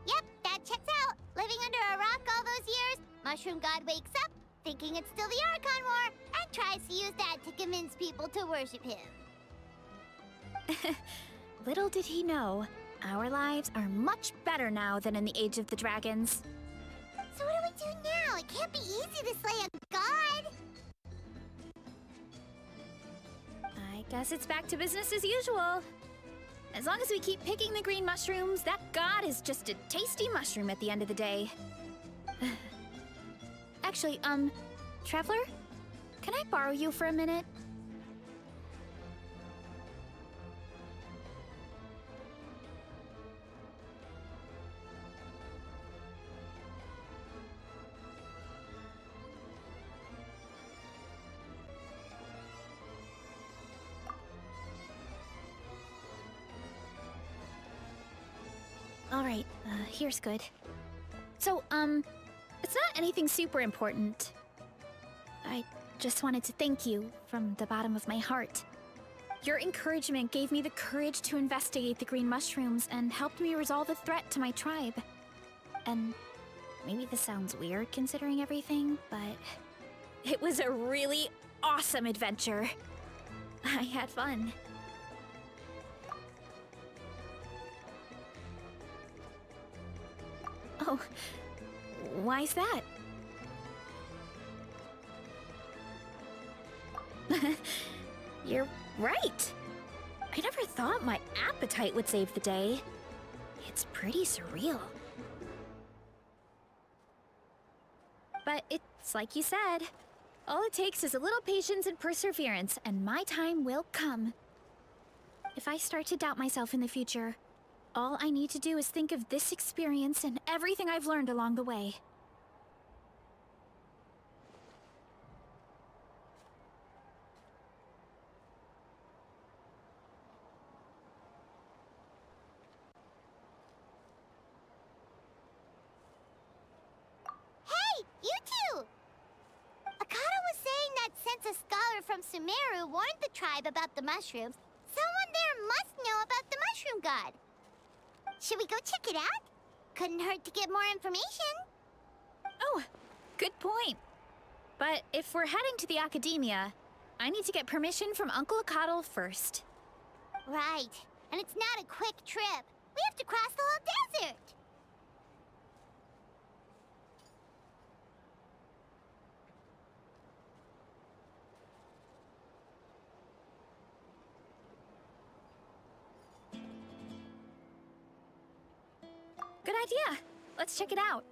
S2: Yep, that checks out. Living under a rock all those years, Mushroom God wakes up, thinking it's still the Archon War, and tries to use that to convince people to worship him.
S1: Little did he know, our lives are much better now than in the Age of the Dragons.
S2: So what do we do now? It can't be easy to slay a god.
S1: I guess it's back to business as usual. As long as we keep picking the green mushrooms, that god is just a tasty mushroom at the end of the day. Actually, Traveler? Can I borrow you for a minute? Alright, here's good. So, it's not anything super important. I just wanted to thank you from the bottom of my heart. Your encouragement gave me the courage to investigate the green mushrooms and helped me resolve a threat to my tribe. And maybe this sounds weird considering everything, but it was a really awesome adventure. I had fun. Oh, why's that? You're right. I never thought my appetite would save the day. It's pretty surreal. But it's like you said. All it takes is a little patience and perseverance, and my time will come. If I start to doubt myself in the future, all I need to do is think of this experience and everything I've learned along the way.
S2: Hey, you two! Akata was saying that since a scholar from Sumeru warned the tribe about the mushrooms, someone there must know about the mushroom god. Should we go check it out? Couldn't hurt to get more information.
S1: Oh, good point. But if we're heading to the academia, I need to get permission from Uncle Akatl first.
S2: Right. And it's not a quick trip. We have to cross the whole desert.
S1: Good idea. Let's check it out.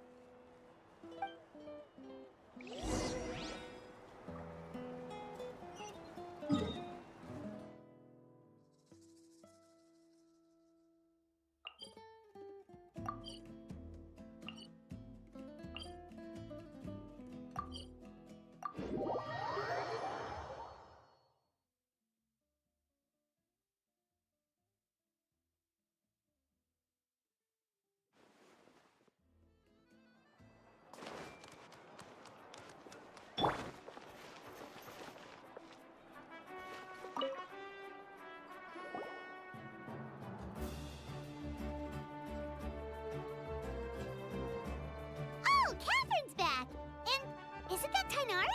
S2: Oh, Catherine's back! And isn't that Tainari?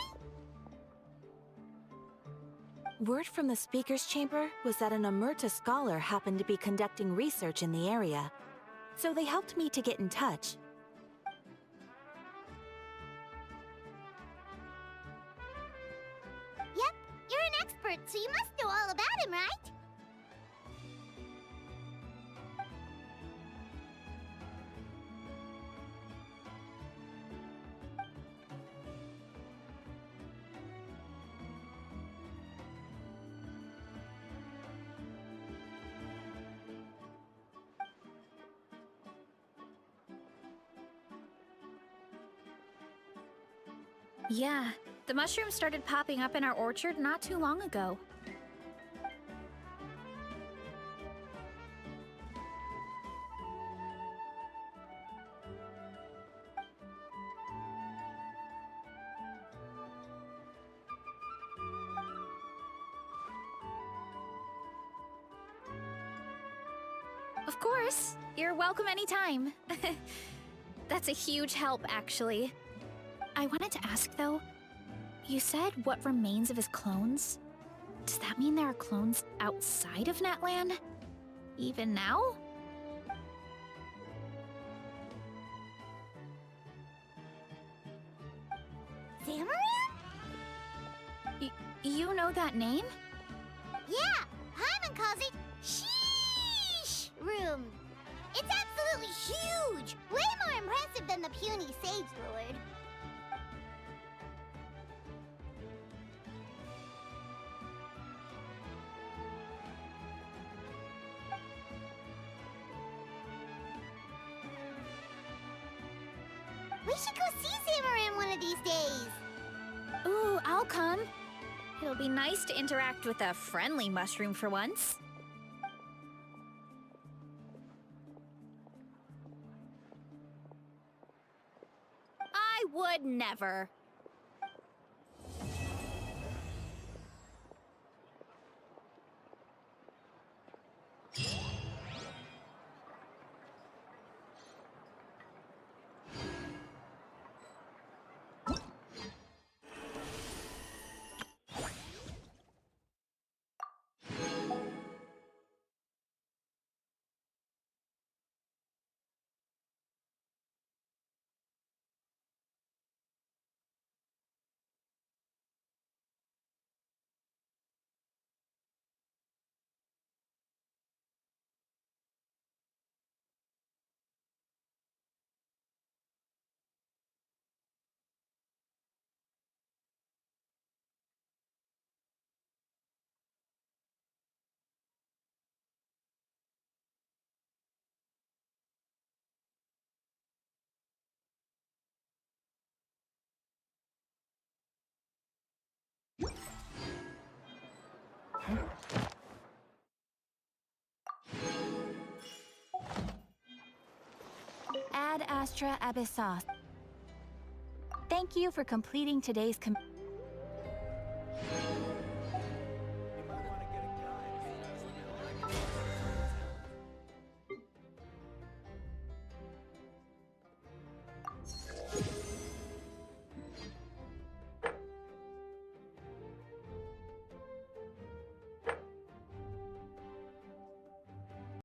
S4: Word from the speaker's chamber was that an Amurta scholar happened to be conducting research in the area. So they helped me to get in touch.
S2: Yep, you're an expert, so you must know all about him, right?
S1: Yeah, the mushrooms started popping up in our orchard not too long ago. Of course, you're welcome anytime. That's a huge help, actually. I wanted to ask, though, you said what remains of his clones? Does that mean there are clones outside of Natlan? Even now?
S2: Zamaran?
S1: You know that name?
S2: Yeah, Hyman calls it Sheesh Room. It's absolutely huge! Way more impressive than the puny Sage Lord. We should go see Zamaran one of these days.
S1: Ooh, I'll come. It'll be nice to interact with a friendly mushroom for once. would never.
S4: Ad Astra Abyssos. Thank you for completing today's